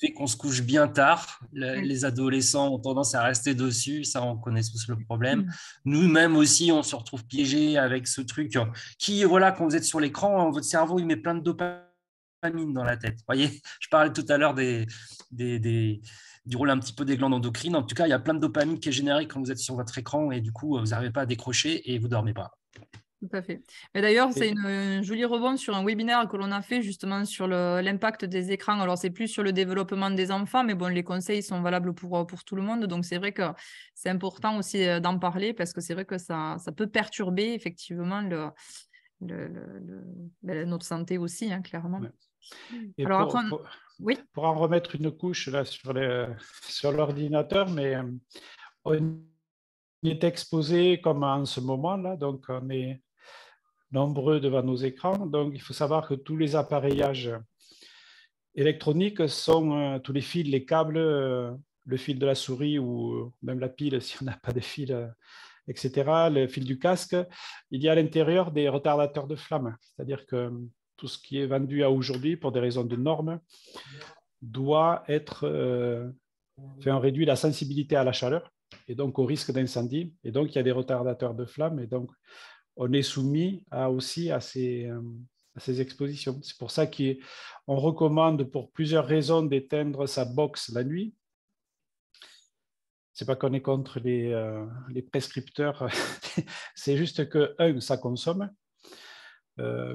fait qu'on se couche bien tard. Les adolescents ont tendance à rester dessus, ça, on connaît tous le problème. Nous-mêmes aussi, on se retrouve piégés avec ce truc qui, voilà, quand vous êtes sur l'écran, votre cerveau, il met plein de dopamine dans la tête. Vous voyez, je parlais tout à l'heure du rôle un petit peu des glandes endocrines. En tout cas, il y a plein de dopamine qui est générée quand vous êtes sur votre écran et du coup, vous n'arrivez pas à décrocher et vous ne dormez pas. Tout à fait. Et d'ailleurs, c'est un joli rebond sur un webinaire que l'on a fait justement sur l'impact des écrans. Alors, c'est plus sur le développement des enfants, mais bon, les conseils sont valables pour tout le monde. Donc, c'est vrai que c'est important aussi d'en parler parce que c'est vrai que ça peut perturber effectivement notre santé aussi, hein, clairement. Ouais. Et alors, oui. Pour en remettre une couche là, sur l'ordinateur, mais on est exposé comme en ce moment-là, donc on est nombreux devant nos écrans. Donc, il faut savoir que tous les appareillages électroniques sont tous les fils, les câbles, le fil de la souris ou même la pile si on n'a pas de fil, etc., le fil du casque, il y a à l'intérieur des retardateurs de flamme. C'est-à-dire que tout ce qui est vendu à aujourd'hui pour des raisons de normes doit être on réduit la sensibilité à la chaleur et donc au risque d'incendie. Et donc, il y a des retardateurs de flamme et donc on est soumis aussi à ces expositions. C'est pour ça qu'on recommande pour plusieurs raisons d'éteindre sa box la nuit. Ce n'est pas qu'on est contre les prescripteurs, c'est juste que, ça consomme,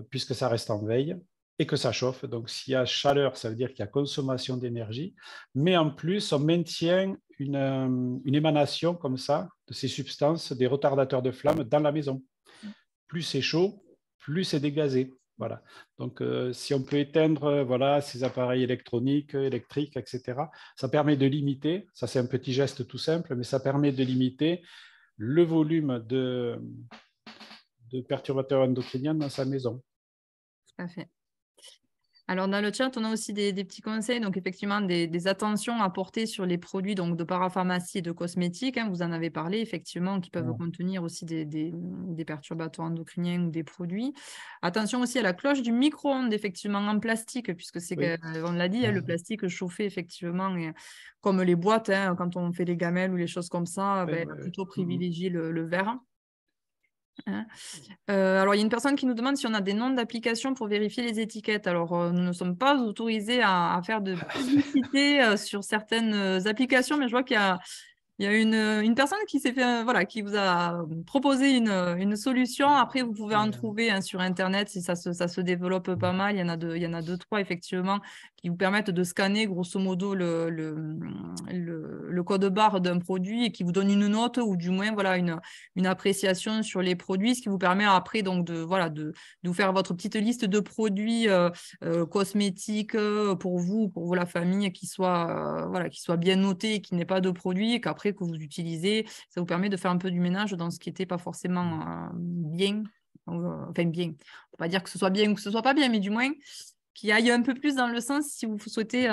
puisque ça reste en veille, et que ça chauffe. Donc, s'il y a chaleur, ça veut dire qu'il y a consommation d'énergie. Mais en plus, on maintient une émanation comme ça de ces substances, des retardateurs de flamme dans la maison. Plus c'est chaud, plus c'est dégazé. Voilà. Donc, si on peut éteindre ces appareils électroniques, électriques, etc., ça permet de limiter, ça c'est un petit geste tout simple, mais ça permet de limiter le volume de perturbateurs endocriniens dans sa maison. Tout à fait. Alors, dans le chat, on a aussi des petits conseils. Donc, effectivement, des attentions à porter sur les produits donc, de parapharmacie et de cosmétiques. Hein, vous en avez parlé, effectivement, qui peuvent contenir aussi des perturbateurs endocriniens ou des produits. Attention aussi à la cloche du micro-ondes, effectivement, en plastique, puisque c'est, on l'a dit, le plastique chauffé, effectivement, et, comme les boîtes, hein, quand on fait les gamelles ou les choses comme ça, plutôt privilégier le verre. Hein. Alors, il y a une personne qui nous demande si on a des noms d'applications pour vérifier les étiquettes. Alors, nous ne sommes pas autorisés à faire de publicité sur certaines applications, mais je vois qu'il y a une personne qui s'est fait, voilà, qui vous a proposé une solution. Après, vous pouvez en trouver hein, sur Internet si ça se développe pas mal. Il y en a deux, trois, effectivement, qui vous permettent de scanner, grosso modo, le code barre d'un produit et qui vous donne une note ou du moins voilà, une appréciation sur les produits, ce qui vous permet après donc, de vous faire votre petite liste de produits cosmétiques pour vous, la famille, qui soit bien noté et qui n'ait pas de produits et qu'après que vous utilisez, ça vous permet de faire un peu du ménage dans ce qui n'était pas forcément bien. Enfin, bien. On ne peut pas dire que ce soit bien ou que ce ne soit pas bien, mais du moins qui aille un peu plus dans le sens si vous souhaitez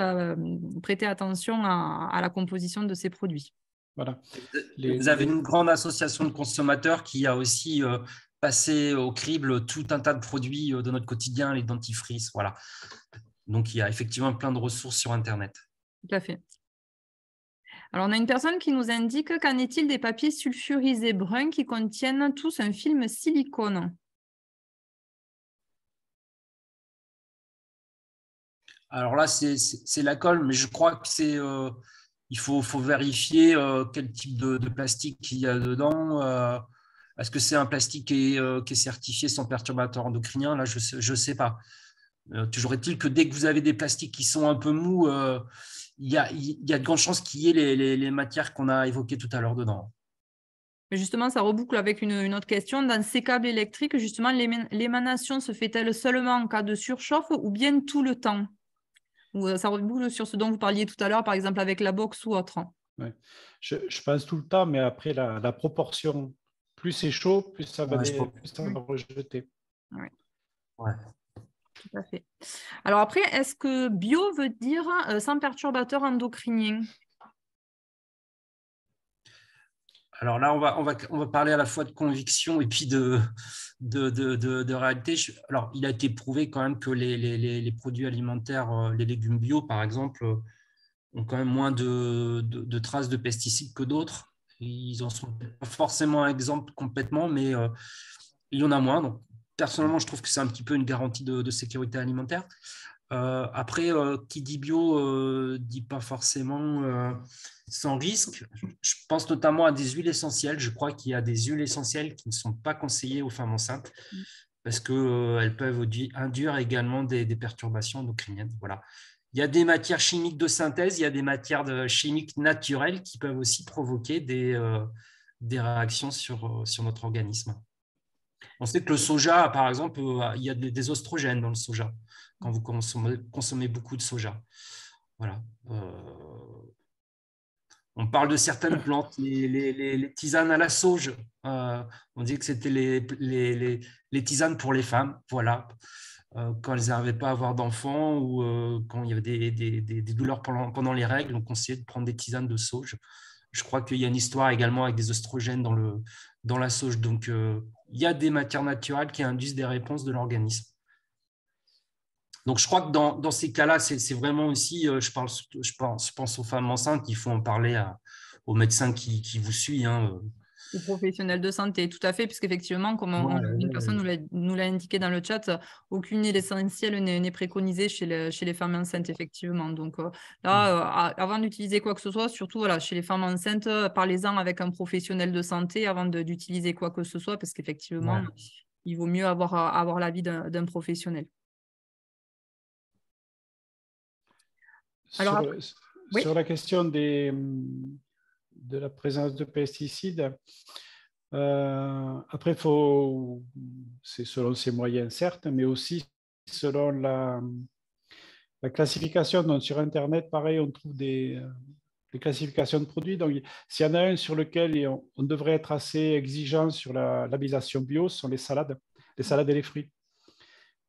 prêter attention à la composition de ces produits. Voilà. Vous avez une grande association de consommateurs qui a aussi passé au crible tout un tas de produits de notre quotidien, les dentifrices, voilà. Donc, il y a effectivement plein de ressources sur Internet. Tout à fait. Alors, on a une personne qui nous indique qu'en est-il des papiers sulfurisés bruns qui contiennent tous un film silicone? Alors là, c'est la colle, mais je crois que il faut vérifier quel type de plastique il y a dedans. Est-ce que c'est un plastique qui est certifié sans perturbateur endocrinien? Là, je ne sais pas. Toujours est-il que dès que vous avez des plastiques qui sont un peu mous, il y a de grandes chances qu'il y ait les matières qu'on a évoquées tout à l'heure dedans. Mais justement, ça reboucle avec une autre question. Dans ces câbles électriques, justement, l'émanation se fait-elle seulement en cas de surchauffe ou bien tout le temps? Ou ça reboucle sur ce dont vous parliez tout à l'heure, par exemple avec la box ou autre. Ouais. Je pense tout le temps, mais après, la proportion, plus c'est chaud, plus ça va rejeter. Ouais. Ouais. Tout à fait. Alors après, est-ce que bio veut dire sans perturbateur endocrinien? Alors là, on va parler à la fois de conviction et puis de réalité. Alors, il a été prouvé quand même que les produits alimentaires, les légumes bio, par exemple, ont quand même moins de traces de pesticides que d'autres. Ils en sont pas forcément exempts complètement, mais il y en a moins. Donc, personnellement, je trouve que c'est un petit peu une garantie de sécurité alimentaire. Après, qui dit bio dit pas forcément sans risque. Je pense notamment à des huiles essentielles. Je crois qu'il y a des huiles essentielles qui ne sont pas conseillées aux femmes enceintes parce qu'elles peuvent induire également des perturbations endocriniennes. Voilà. Il y a des matières chimiques de synthèse, il y a des matières chimiques naturelles qui peuvent aussi provoquer des réactions sur notre organisme. On sait que le soja, par exemple, il y a des oestrogènes dans le soja quand vous consommez beaucoup de soja. Voilà. On parle de certaines plantes, les tisanes à la sauge. On dit que c'était les tisanes pour les femmes. Voilà. Quand elles n'arrivaient pas à avoir d'enfants ou quand il y avait des douleurs pendant les règles, on conseillait de prendre des tisanes de sauge. Je crois qu'il y a une histoire également avec des oestrogènes dans la sauge. Donc, il y a des matières naturelles qui induisent des réponses de l'organisme. Donc, je crois que dans ces cas-là, c'est vraiment aussi, je pense aux femmes enceintes, il faut en parler aux médecins qui vous suivent. Aux professionnels de santé, tout à fait, puisqu'effectivement, comme une personne nous l'a indiqué dans le chat, aucune huile essentielle n'est préconisée chez les femmes enceintes, effectivement. Donc là, avant d'utiliser quoi que ce soit, surtout voilà, chez les femmes enceintes, parlez-en avec un professionnel de santé avant d'utiliser quoi que ce soit, parce qu'effectivement, il vaut mieux avoir l'avis d'un professionnel. Alors, sur la question de la présence de pesticides, après, c'est selon ses moyens, certes, mais aussi selon la classification. Donc, sur Internet, pareil, on trouve des classifications de produits. Donc, s'il y en a un sur lequel on devrait être assez exigeant sur la labellisation bio, ce sont les salades et les fruits.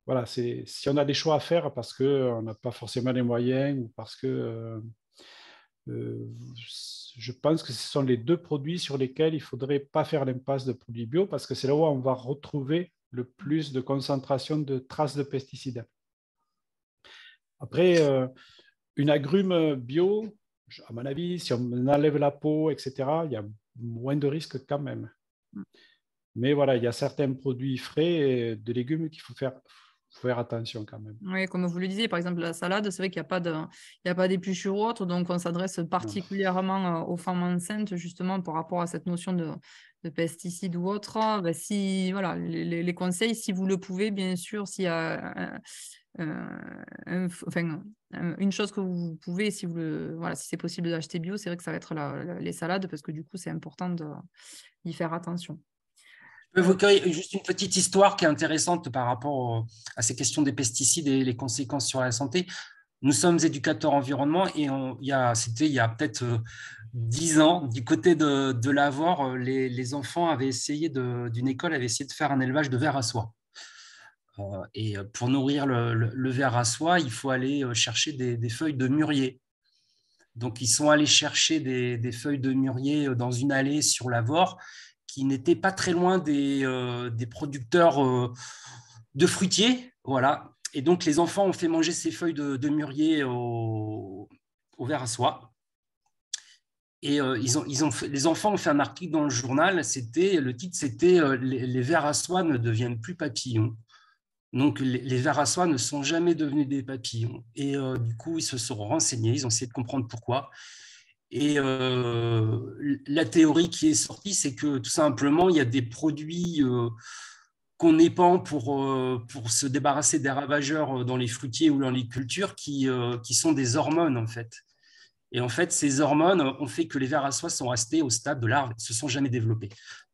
voilà, si on a des choix à faire parce qu'on n'a pas forcément les moyens ou parce que je pense que ce sont les deux produits sur lesquels il ne faudrait pas faire l'impasse de produits bio parce que c'est là où on va retrouver le plus de concentration de traces de pesticides. Après, une agrume bio, à mon avis, si on enlève la peau, etc., il y a moins de risques quand même. Mais voilà, il y a certains produits frais et de légumes qu'il faut faire attention quand même. Oui, comme vous le disiez, par exemple, la salade, c'est vrai qu'il n'y a pas d'épluchure ou autre, donc on s'adresse particulièrement aux femmes enceintes, justement, par rapport à cette notion de pesticides ou autre. Ben, si, voilà, les conseils, si vous le pouvez, bien sûr, s'il y a une chose que vous pouvez, si c'est possible d'acheter bio, c'est vrai que ça va être les salades, parce que du coup, c'est important d'y faire attention. Je peux évoquer juste une petite histoire qui est intéressante par rapport à ces questions des pesticides et les conséquences sur la santé. Nous sommes éducateurs environnement et c'était il y a peut-être 10 ans, du côté de l'Avor, les enfants avaient essayé d'une école avaient essayé de faire un élevage de vers à soie. Et pour nourrir le ver à soie, il faut aller chercher des feuilles de mûrier. Donc, ils sont allés chercher des feuilles de mûrier dans une allée sur l'Avor qui n'était pas très loin des producteurs de fruitiers. Voilà. Et donc, les enfants ont fait manger ces feuilles de mûrier au ver à soie. Et les enfants ont fait un article dans le journal. Le titre, c'était les vers à soie ne deviennent plus papillons. Donc, les vers à soie ne sont jamais devenus des papillons. Et du coup, ils se sont renseignés, ils ont essayé de comprendre pourquoi. Et la théorie qui est sortie, c'est que tout simplement, il y a des produits qu'on épand pour se débarrasser des ravageurs dans les fruitiers ou dans les cultures qui sont des hormones, en fait. Et en fait, ces hormones ont fait que les vers à soie sont restés au stade de larve, ne se sont jamais développés.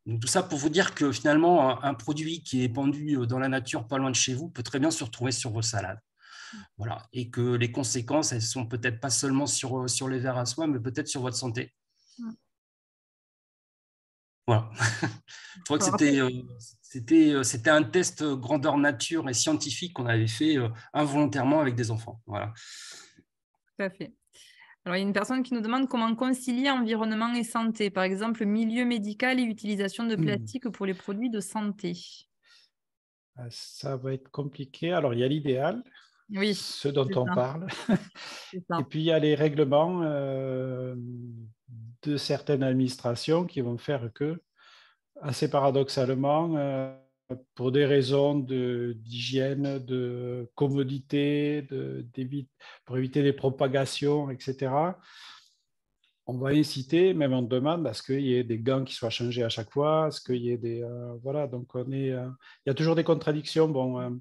Donc, tout ça pour vous dire que finalement, un produit qui est pendu dans la nature pas loin de chez vous peut très bien se retrouver sur vos salades. Voilà. Et que les conséquences, elles ne sont peut-être pas seulement sur les vers à soie, mais peut-être sur votre santé. Voilà. Je crois que c'était un test grandeur nature et scientifique qu'on avait fait involontairement avec des enfants. Voilà. Tout à fait. Alors, il y a une personne qui nous demande comment concilier environnement et santé, par exemple milieu médical et utilisation de plastique pour les produits de santé. Ça va être compliqué. Alors, il y a l'idéal, oui, ce dont on parle. Et puis, il y a les règlements de certaines administrations qui vont faire que, assez paradoxalement, pour des raisons d'hygiène, de commodité, pour éviter les propagations, etc., on va inciter, même on demande à ce qu'il y ait des gants qui soient changés à chaque fois, à ce qu'il y ait des... voilà, donc il y a toujours des contradictions. Bon,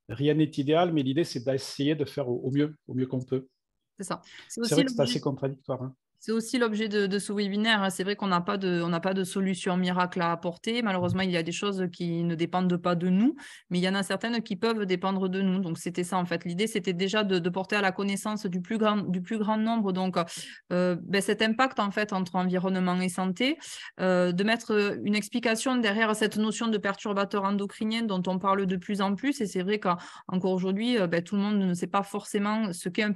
rien n'est idéal, mais l'idée, c'est d'essayer de faire au mieux qu'on peut. C'est ça. C'est vrai que c'est assez contradictoire. Hein. C'est aussi l'objet de ce webinaire. C'est vrai qu'on n'a pas de solution miracle à apporter. Malheureusement, il y a des choses qui ne dépendent pas de nous, mais il y en a certaines qui peuvent dépendre de nous. Donc, c'était ça, en fait. L'idée, c'était déjà de porter à la connaissance du plus grand nombre donc, cet impact, en fait, entre environnement et santé, de mettre une explication derrière cette notion de perturbateur endocrinien dont on parle de plus en plus. Et c'est vrai qu'encore aujourd'hui, tout le monde ne sait pas forcément ce qu'est un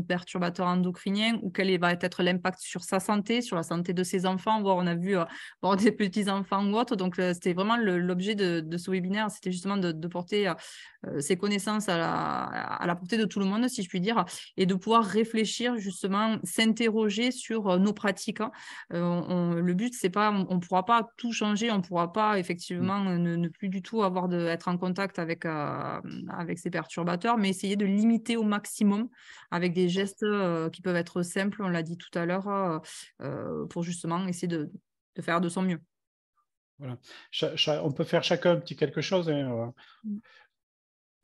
perturbateur endocrinien ou quel va être l'impact sur sa santé, sur la santé de ses enfants, voire on a vu voir des petits-enfants ou autres. Donc, c'était vraiment l'objet de ce webinaire, c'était justement de porter ces connaissances à la portée de tout le monde, si je puis dire, et de pouvoir réfléchir, justement, s'interroger sur nos pratiques. Hein. Le but, c'est pas, on ne pourra pas tout changer, on ne pourra pas, effectivement, ne plus du tout être en contact avec ces perturbateurs, mais essayer de limiter au maximum avec des gestes qui peuvent être simples, on l'a dit tout à l'heure, pour justement essayer de faire de son mieux. Voilà. On peut faire chacun un petit quelque chose. Hein.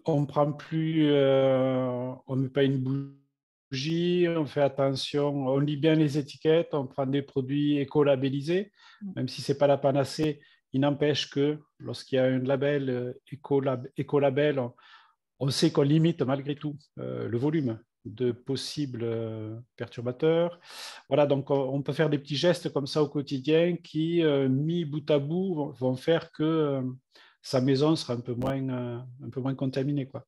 On prend plus, on ne met pas une bougie, on fait attention, on lit bien les étiquettes, on prend des produits éco-labellisés, même si ce n'est pas la panacée. Il n'empêche que lorsqu'il y a un label écolabel, on sait qu'on limite malgré tout le volume de possibles perturbateurs. Voilà, donc on peut faire des petits gestes comme ça au quotidien qui, mis bout à bout, vont faire que sa maison sera un peu moins contaminée, quoi.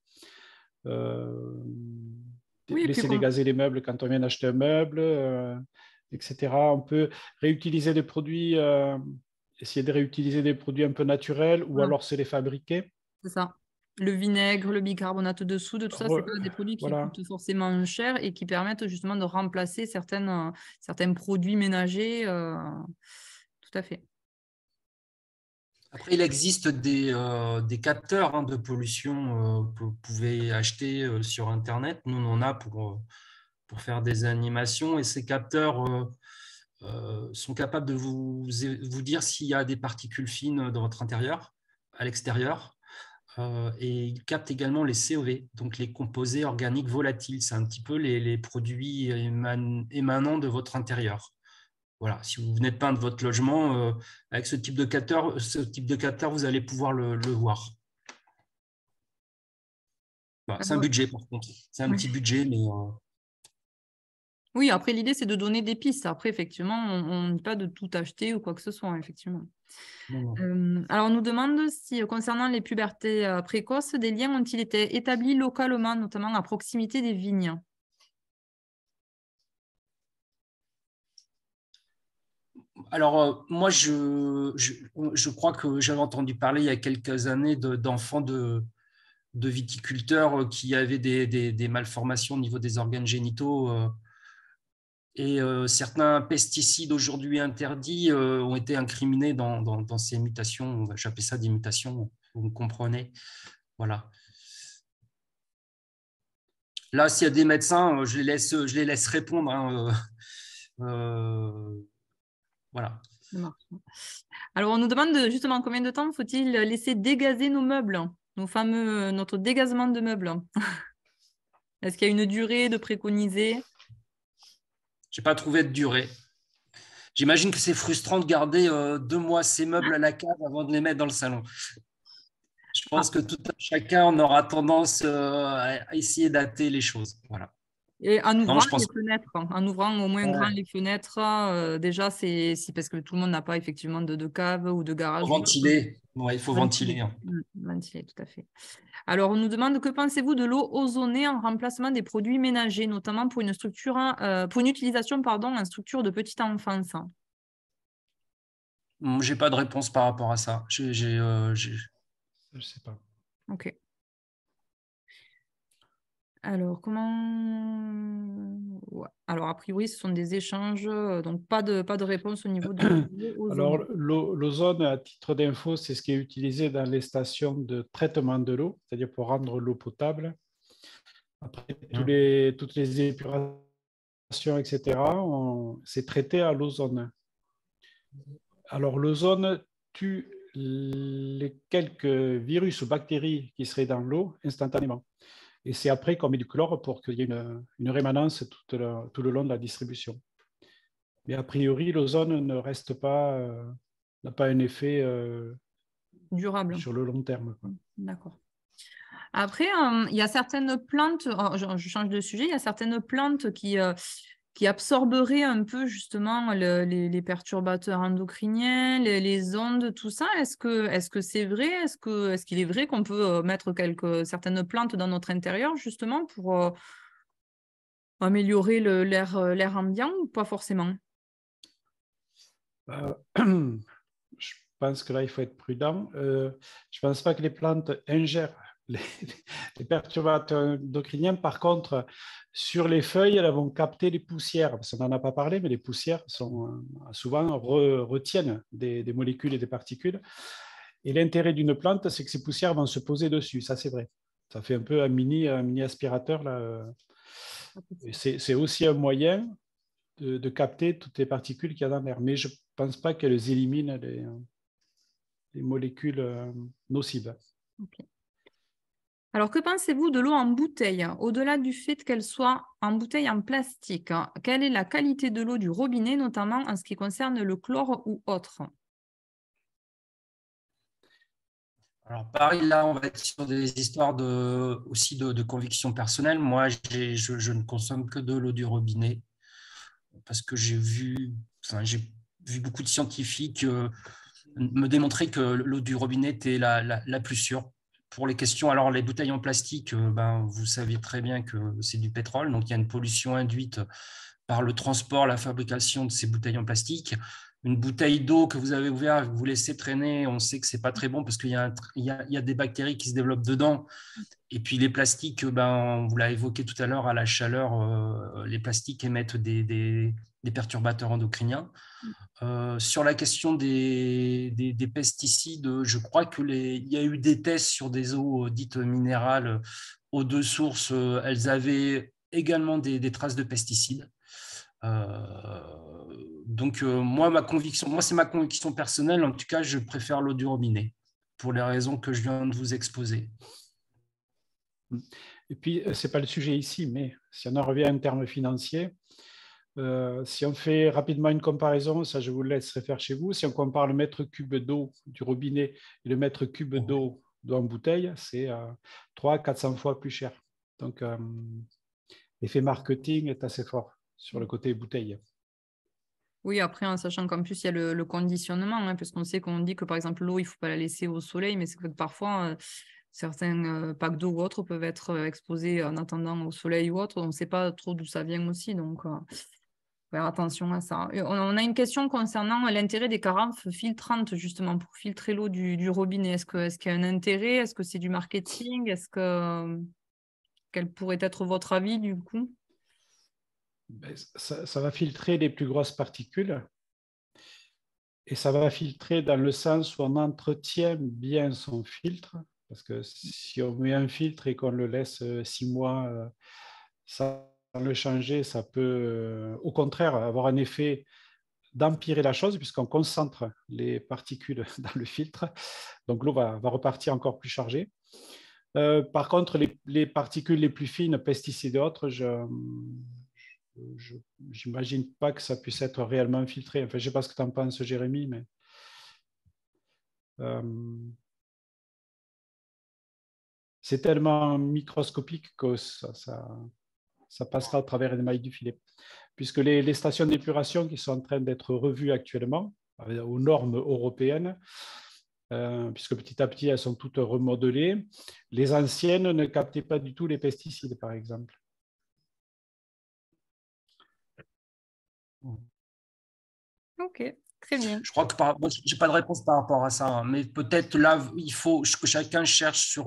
Oui, Laisser dégazer les meubles quand on vient d'acheter un meuble, etc. On peut réutiliser des produits, essayer de réutiliser des produits un peu naturels ou alors se les fabriquer. C'est ça. Le vinaigre, le bicarbonate de soude, tout ça, c'est pas des produits qui coûtent forcément cher et qui permettent justement de remplacer certains produits ménagers. Tout à fait. Après, il existe des capteurs de pollution que vous pouvez acheter sur Internet. Nous, on en a pour faire des animations et ces capteurs sont capables de vous dire s'il y a des particules fines dans votre intérieur, à l'extérieur. Et ils captent également les COV, donc les composés organiques volatiles. C'est un petit peu les produits émanant de votre intérieur. Voilà, si vous venez de peindre votre logement, avec ce type de capteur, vous allez pouvoir le voir. Voilà, c'est un budget, par contre. C'est un petit budget, mais... Oui, après, l'idée, c'est de donner des pistes. Après, effectivement, on ne dit pas de tout acheter ou quoi que ce soit, effectivement. Alors, on nous demande si, concernant les pubertés précoces, des liens ont-ils été établis localement, notamment à proximité des vignes? Alors, moi, je crois que j'avais entendu parler il y a quelques années d'enfants de viticulteurs qui avaient des malformations au niveau des organes génitaux. Et certains pesticides aujourd'hui interdits ont été incriminés dans ces mutations. J'appelle ça des mutations, vous me comprenez. Voilà. Là, s'il y a des médecins, je les laisse répondre. Voilà. Alors, on nous demande justement combien de temps faut-il laisser dégazer nos meubles, notre dégazement de meubles. Est-ce qu'il y a une durée de préconiser? Je n'ai pas trouvé de durée. J'imagine que c'est frustrant de garder 2 mois ces meubles à la cave avant de les mettre dans le salon. Je pense que chacun on aura tendance à essayer d'hâter les choses. Voilà. Et en ouvrant les fenêtres, en ouvrant au moins grand les fenêtres, déjà, c'est parce que tout le monde n'a pas effectivement de cave ou de garage. Il faut ventiler. Ouais, il faut ventiler. Ventiler, tout à fait. Alors, on nous demande que pensez-vous de l'eau ozonée en remplacement des produits ménagers, notamment pour une utilisation en structure de petite enfance? Je n'ai pas de réponse par rapport à ça. Je ne sais pas. Ok. Alors, Alors, a priori, ce sont des échanges, donc pas de réponse au niveau de l'ozone. Alors, l'ozone, à titre d'info, c'est ce qui est utilisé dans les stations de traitement de l'eau, c'est-à-dire pour rendre l'eau potable. Après, toutes les épurations, etc., c'est traité à l'ozone. Alors, l'ozone tue les quelques virus ou bactéries qui seraient dans l'eau instantanément. Et c'est après qu'on met du chlore pour qu'il y ait une rémanence tout le long de la distribution. Mais a priori, l'ozone n'a pas un effet durable sur le long terme. D'accord. Après, il y a certaines plantes, je change de sujet, il y a certaines plantes qui absorberaient un peu justement les perturbateurs endocriniens, les ondes, tout ça. Est-ce que c'est vrai? Est-ce qu'il est vrai qu'on peut mettre certaines plantes dans notre intérieur justement pour améliorer l'air ambiant ou pas forcément? Je pense que là, il faut être prudent. Je ne pense pas que les plantes ingèrent les perturbateurs endocriniens. Par contre, sur les feuilles, elles vont capter les poussières. Parce qu'on n'en a pas parlé, mais les poussières souvent retiennent des molécules et des particules. Et l'intérêt d'une plante, c'est que ces poussières vont se poser dessus. Ça, c'est vrai. Ça fait un peu un mini aspirateur. Là. C'est aussi un moyen de capter toutes les particules qu'il y a dans l'air. Mais je ne pense pas qu'elles éliminent les molécules nocives. Okay. Alors, que pensez-vous de l'eau en bouteille? Au-delà du fait qu'elle soit en bouteille en plastique, quelle est la qualité de l'eau du robinet, notamment en ce qui concerne le chlore ou autre? Alors, pareil, là, on va être sur des histoires aussi de conviction personnelle. Moi, je ne consomme que de l'eau du robinet parce que j'ai vu beaucoup de scientifiques me démontrer que l'eau du robinet était la plus sûre. Pour les questions, alors les bouteilles en plastique, vous savez très bien que c'est du pétrole, donc il y a une pollution induite par le transport, la fabrication de ces bouteilles en plastique. Une bouteille d'eau que vous avez ouverte, que vous laissez traîner, on sait que ce n'est pas très bon parce qu'il y a des bactéries qui se développent dedans. Et puis les plastiques, vous l'avez évoqué tout à l'heure, à la chaleur, les plastiques émettent des perturbateurs endocriniens. Sur la question des pesticides, je crois qu'il y a eu des tests sur des eaux dites minérales, eaux de source, elles avaient également des traces de pesticides. Donc moi, c'est ma conviction personnelle, en tout cas, je préfère l'eau du robinet, pour les raisons que je viens de vous exposer. Et puis, ce n'est pas le sujet ici, mais si on en revient en termes financiers, si on fait rapidement une comparaison, ça je vous laisserai faire chez vous, si on compare le mètre cube d'eau du robinet et le mètre cube d'eau en bouteille, c'est 300-400 fois plus cher. Donc, l'effet marketing est assez fort sur le côté bouteille. Oui, après, en sachant qu'en plus, il y a le conditionnement, hein, parce qu'on sait qu'on dit que, par exemple, l'eau, il ne faut pas la laisser au soleil, mais c'est que parfois, certains packs d'eau ou autres peuvent être exposés en attendant au soleil ou autre. On ne sait pas trop d'où ça vient aussi, donc faire attention à ça. Et on a une question concernant l'intérêt des carafes filtrantes, justement, pour filtrer l'eau du robinet. Est-ce qu'il y a un intérêt? Est-ce que c'est du marketing? Quel pourrait être votre avis, du coup? Ça va filtrer les plus grosses particules et ça va filtrer dans le sens où on entretient bien son filtre, parce que si on met un filtre et qu'on le laisse 6 mois sans le changer, ça peut au contraire avoir un effet d'empirer la chose puisqu'on concentre les particules dans le filtre, donc l'eau va repartir encore plus chargée. Par contre, les particules les plus fines, pesticides et autres, je n'imagine pas que ça puisse être réellement filtré. Enfin, je ne sais pas ce que tu en penses, Jérémy, mais c'est tellement microscopique que ça passera au travers des mailles du filet. Puisque les stations d'épuration qui sont en train d'être revues actuellement, aux normes européennes, puisque petit à petit, elles sont toutes remodelées, les anciennes ne captaient pas du tout les pesticides, par exemple. Ok, très bien. Je crois que je n'ai pas de réponse par rapport à ça, hein, mais peut-être là, il faut que chacun cherche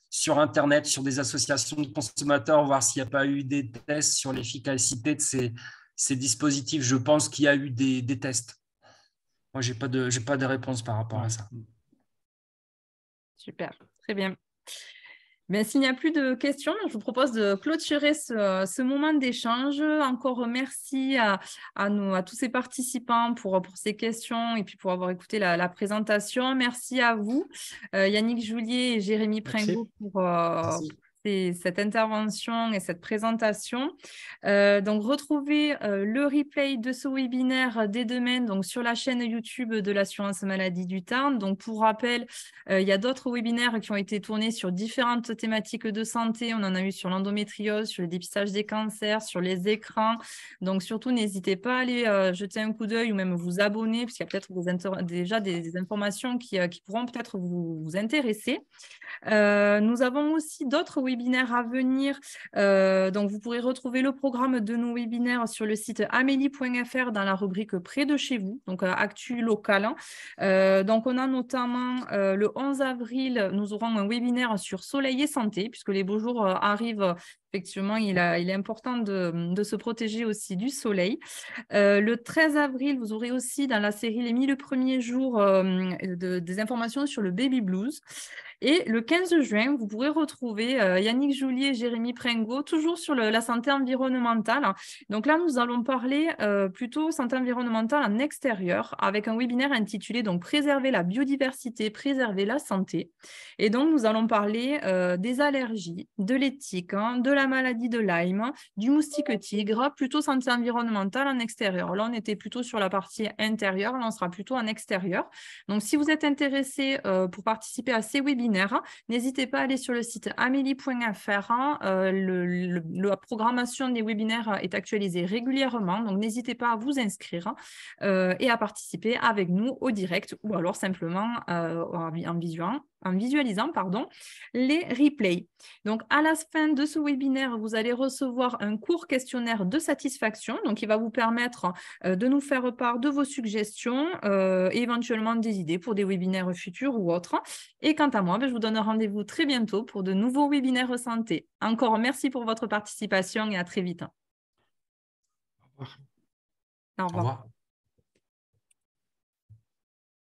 sur Internet, sur des associations de consommateurs, voir s'il n'y a pas eu des tests sur l'efficacité de ces dispositifs. Je pense qu'il y a eu des tests. Moi, je n'ai pas de réponse par rapport à ça. Super, très bien. Mais s'il n'y a plus de questions, je vous propose de clôturer ce moment d'échange. Encore merci à tous ces participants pour ces questions et puis pour avoir écouté la présentation. Merci à vous, Yannick Joulier et Jérémy Pringo, pour cette intervention et cette présentation. Donc, retrouvez le replay de ce webinaire dès demain donc, sur la chaîne YouTube de l'assurance maladie du Tarn. Donc, pour rappel, il y a d'autres webinaires qui ont été tournés sur différentes thématiques de santé. On en a eu sur l'endométriose, sur le dépistage des cancers, sur les écrans. Donc, surtout, n'hésitez pas à aller jeter un coup d'œil ou même vous abonner, parce qu'il y a peut-être déjà des informations qui pourront peut-être vous intéresser. Nous avons aussi d'autres webinaires à venir. Donc, vous pourrez retrouver le programme de nos webinaires sur le site amélie.fr dans la rubrique Près de chez vous, donc actu local. Donc, on a notamment le 11 avril, nous aurons un webinaire sur soleil et santé, puisque les beaux jours arrivent. Effectivement, il est important de se protéger aussi du soleil. Le 13 avril, vous aurez aussi dans la série Les 1000 premiers jours des informations sur le baby blues. Et le 15 juin, vous pourrez retrouver Yannick Joulier et Jérémy Pringo, toujours sur la santé environnementale. Donc là, nous allons parler plutôt santé environnementale en extérieur, avec un webinaire intitulé donc, « Préserver la biodiversité, préserver la santé ». Et donc, nous allons parler des allergies, de l'éthique, de la la maladie de Lyme, du moustique tigre, plutôt santé environnementale en extérieur. Là, on était plutôt sur la partie intérieure, là, on sera plutôt en extérieur. Donc, si vous êtes intéressé pour participer à ces webinaires, n'hésitez pas à aller sur le site amélie.fr. La programmation des webinaires est actualisée régulièrement, donc n'hésitez pas à vous inscrire et à participer avec nous au direct ou alors simplement en visualisant les replays. Donc, à la fin de ce webinaire, vous allez recevoir un court questionnaire de satisfaction, donc il va vous permettre de nous faire part de vos suggestions et éventuellement des idées pour des webinaires futurs ou autres. Et quant à moi, je vous donne rendez-vous très bientôt pour de nouveaux webinaires santé. Encore merci pour votre participation et à très vite. Au revoir. Au revoir. Au revoir.